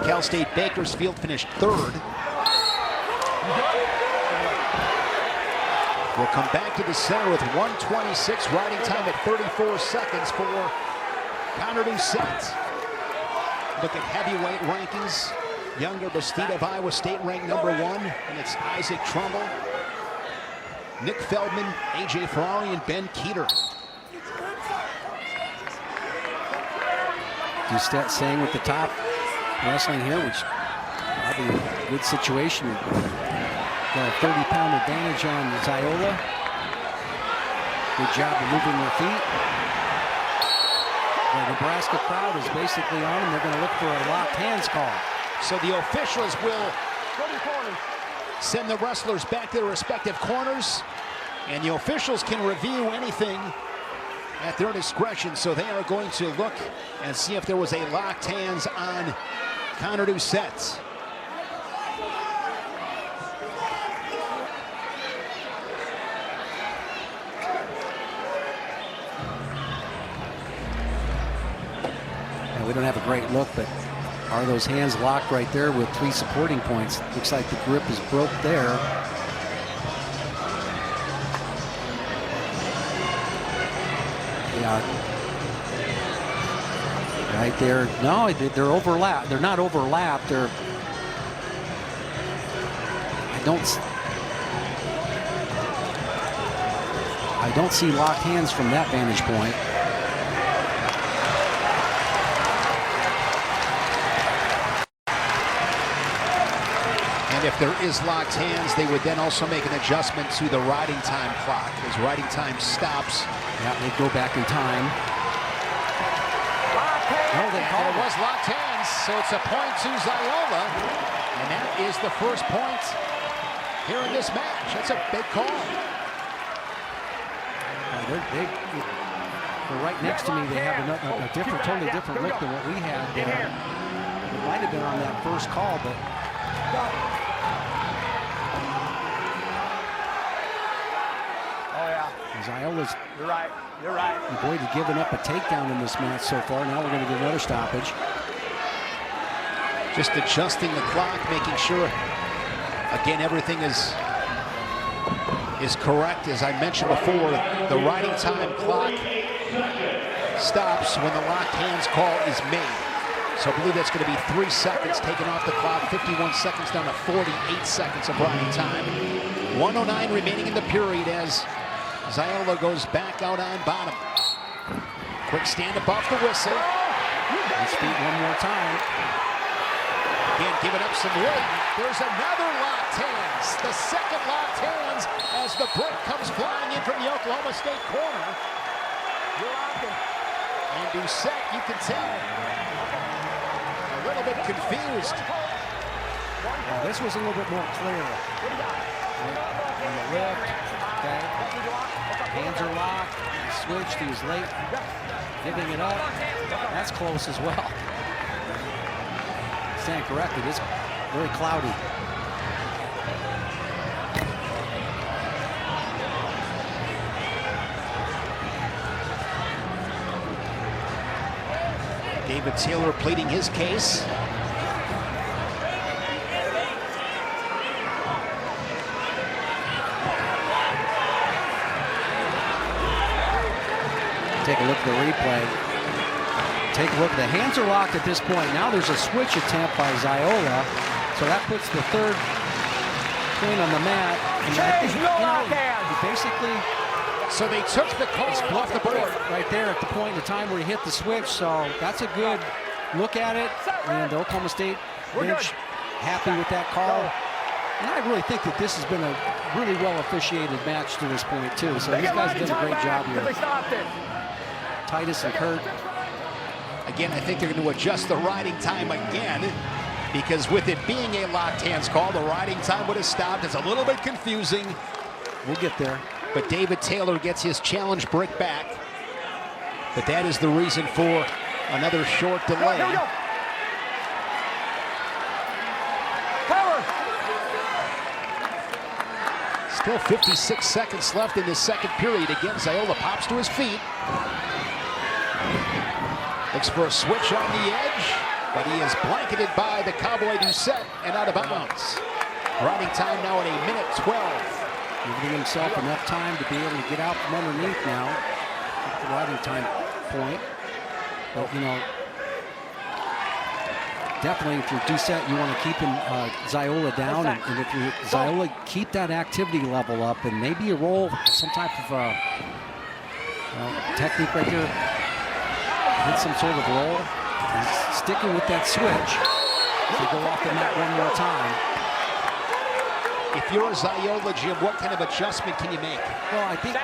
Cal State Bakersfield, finished third. We'll come back to the center with 1:26 riding time at 34 seconds for Connor Ducet. Look at heavyweight rankings. Younger Bastida of Iowa State ranked #1, and it's Isaac Trumbull, Nick Feldman, AJ Ferrari, and Ben Keeter. Ducet staying with the top wrestling here, which probably a good situation. Got a 30-pound advantage on Ziola. Good job of moving their feet. The Nebraska crowd is basically on them. They're going to look for a locked hands call. So the officials will send the wrestlers back to their respective corners, and the officials can review anything at their discretion. So they are going to look and see if there was a locked hands on Connor Ducet. We don't have a great look, but are those hands locked right there with 3 supporting points? Looks like the grip is broke there. Yeah. Right there. No, they're overlapped. They're not overlapped. They're. I don't see locked hands from that vantage point. If there is locked hands, they would then also make an adjustment to the riding time clock. As riding time stops. Yeah, they go back in time. No, they called it. Was locked hands, so it's a point to Ziola. And that is the first point here in this match. That's a big call. They're right next to me. They have a different, totally different look than what we had. It might have been on that first call, but. Ziola's avoided giving up a takedown in this match so far. Now we're going to get another stoppage. Just adjusting the clock, making sure, again, everything is correct. As I mentioned before, the riding time clock stops when the locked hands call is made. So I believe that's going to be 3 seconds taken off the clock, 51 seconds down to 48 seconds of riding time. 1:09 remaining in the period as Ziola goes back out on bottom. Quick stand up off the whistle. His feet one more time. Again, giving up some weight. There's another locked hands. The second locked hands as the break comes flying in from the Oklahoma State corner. And Ducet, you can tell, a little bit confused. This was a little bit more clear. On the lift, okay. Hands are locked. He switched. He was late giving it up. That's close as well. Stand corrected. It's very cloudy. David Taylor pleading his case. Take a look at the replay. Take a look. The hands are locked at this point. Now there's a switch attempt by Ziola. So that puts the third point on the mat. And basically, so they took the call off the board right there at the point in the time where he hit the switch. So that's a good look at it. And the Oklahoma State bench happy with that call. And I really think that this has been a really well officiated match to this point too. So these guys did a great job here. Titus and Kurt. Again, I think they're going to adjust the riding time again, because with it being a locked hands call, the riding time would have stopped. It's a little bit confusing. We'll get there. But David Taylor gets his challenge brick back. But that is the reason for another short delay. Here we go. Power. Still 56 seconds left in this second period. Again, Ziola pops to his feet. Looks for a switch on the edge, but he is blanketed by the Cowboy Ducet and out of bounds. Riding time now at 1:12. Giving himself enough time to be able to get out from underneath now at the riding time point. But, you know, definitely if you're Ducet, you want to keep him Ziola down, and if you Ziola, keep that activity level up, and maybe a roll, some type of technique right there, hit some sort of roll, and sticking with that switch. They go off the mat one more time. If you're Ziola, Jim, what kind of adjustment can you make? Well, I think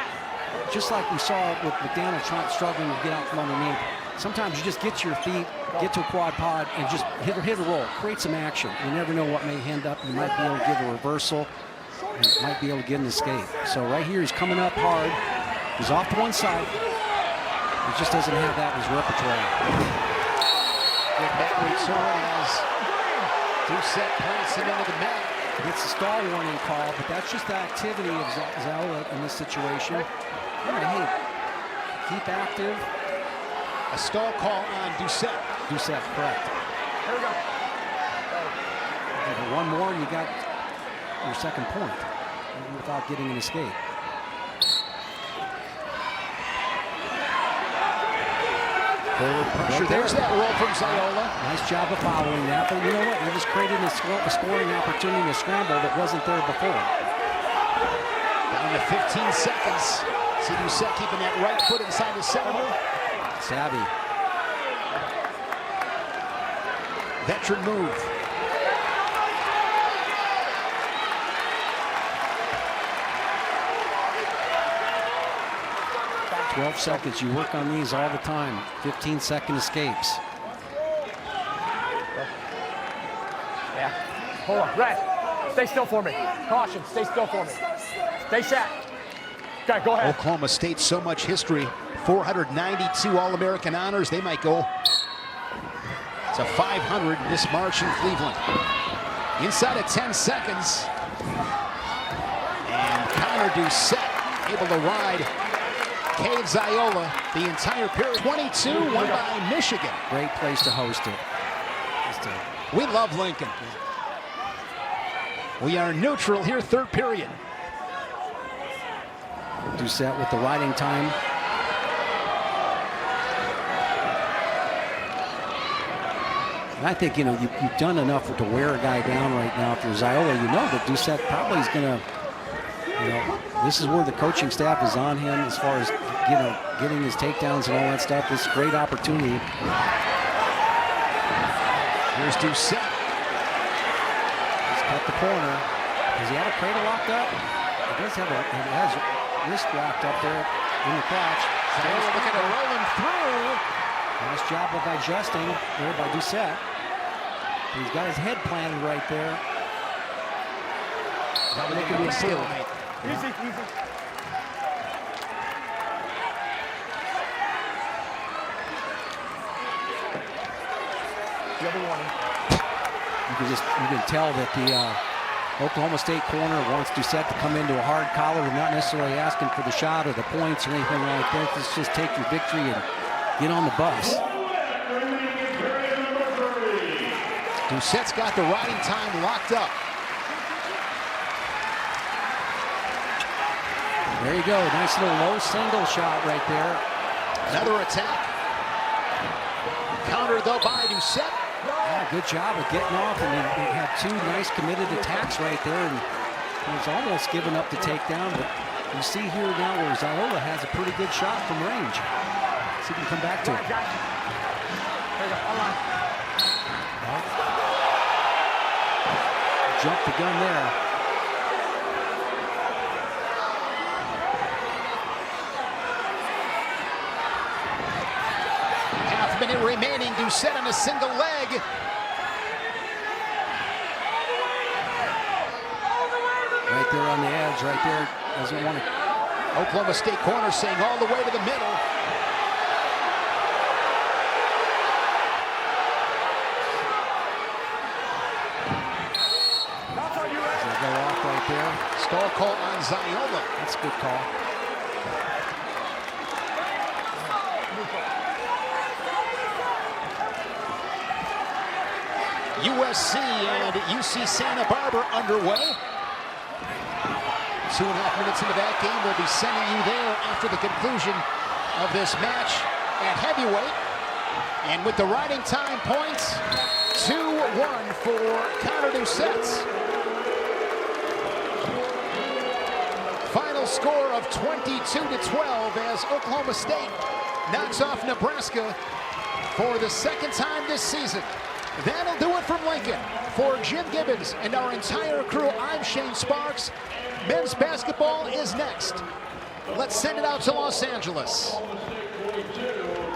just like we saw with McDaniel struggling to get out from underneath, sometimes you just get to your feet, get to a quad pod, and just hit a roll, create some action. You never know what may end up. You might be able to get a reversal, and might be able to get an escape. So right here, he's coming up hard. He's off to one side. He just doesn't have that in his repertoire. Good mat return as Ducet plants him into the mat. Gets a stall warning call, but that's just the activity of Ziola in this situation. Hey, keep active. A stall call on Ducet. Ducet, correct. Here we go. One more and you got your second point without getting an escape. Pressure. There's that roll from Ziola. Nice job of following that, but you know what? You just created a scoring opportunity, a scramble that wasn't there before. Down to 15 seconds. See Ducet keeping that right foot inside the center. Savvy. Veteran move. 12 seconds. You work on these all the time. 15-second escapes. Yeah. Hold on. Red. Stay still for me. Caution. Stay still for me. Stay set. Okay, go ahead. Oklahoma State, so much history. 492 All-American honors. They might go to 500 this March in Cleveland. Inside of 10 seconds. And Connor Ducet able to ride Cade Ziola the entire period. 22, won by Michigan. Great place to host it. We love Lincoln. We are neutral here, third period. Ducet with the riding time. And I think, you know, you've done enough to wear a guy down right now. If you're Ziola, you know that Ducet probably is going to, you know, this is where the coaching staff is on him as far as, you know, getting his takedowns and all that stuff. It's a great opportunity. Here's Ducet. He's cut the corner. Does he have a cradle locked up? He does have it has wrist locked up there in the crotch. Ziola looking to roll him through. Nice job of adjusting there by Ducet. He's got his head planted right there. Probably going to be a stalemate. Easy, easy. The other warning. You can tell that the Oklahoma State corner wants Ducet to come into a hard collar. They're not necessarily asking for the shot or the points or anything like that. Let's just take your victory and get on the bus. Ducet's got the riding time locked up. There you go. Nice little low single shot right there. Another attack. Counter though by Ducet. Yeah, good job of getting off, and he had two nice committed attacks right there, and he was almost giving up the takedown, but you see here now where Ziola has a pretty good shot from range. See if he can come back to it. Jumped the gun there. Minute remaining. Ducet on a single leg. Right there on the edge, right there. Doesn't want to. Oklahoma State corner saying all the way to the middle. Does it go off right there? Stall call on Ziola. That's a good call. USC and UC Santa Barbara underway. 2.5 minutes into that game. We'll be sending you there after the conclusion of this match at heavyweight. And with the riding time points, 2-1 for Connor Ducet. Final score of 22-12 as Oklahoma State knocks off Nebraska for the second time this season. That'll do it from Lincoln. For Jim Gibbons and our entire crew, I'm Shane Sparks. Men's basketball is next. Let's send it out to Los Angeles.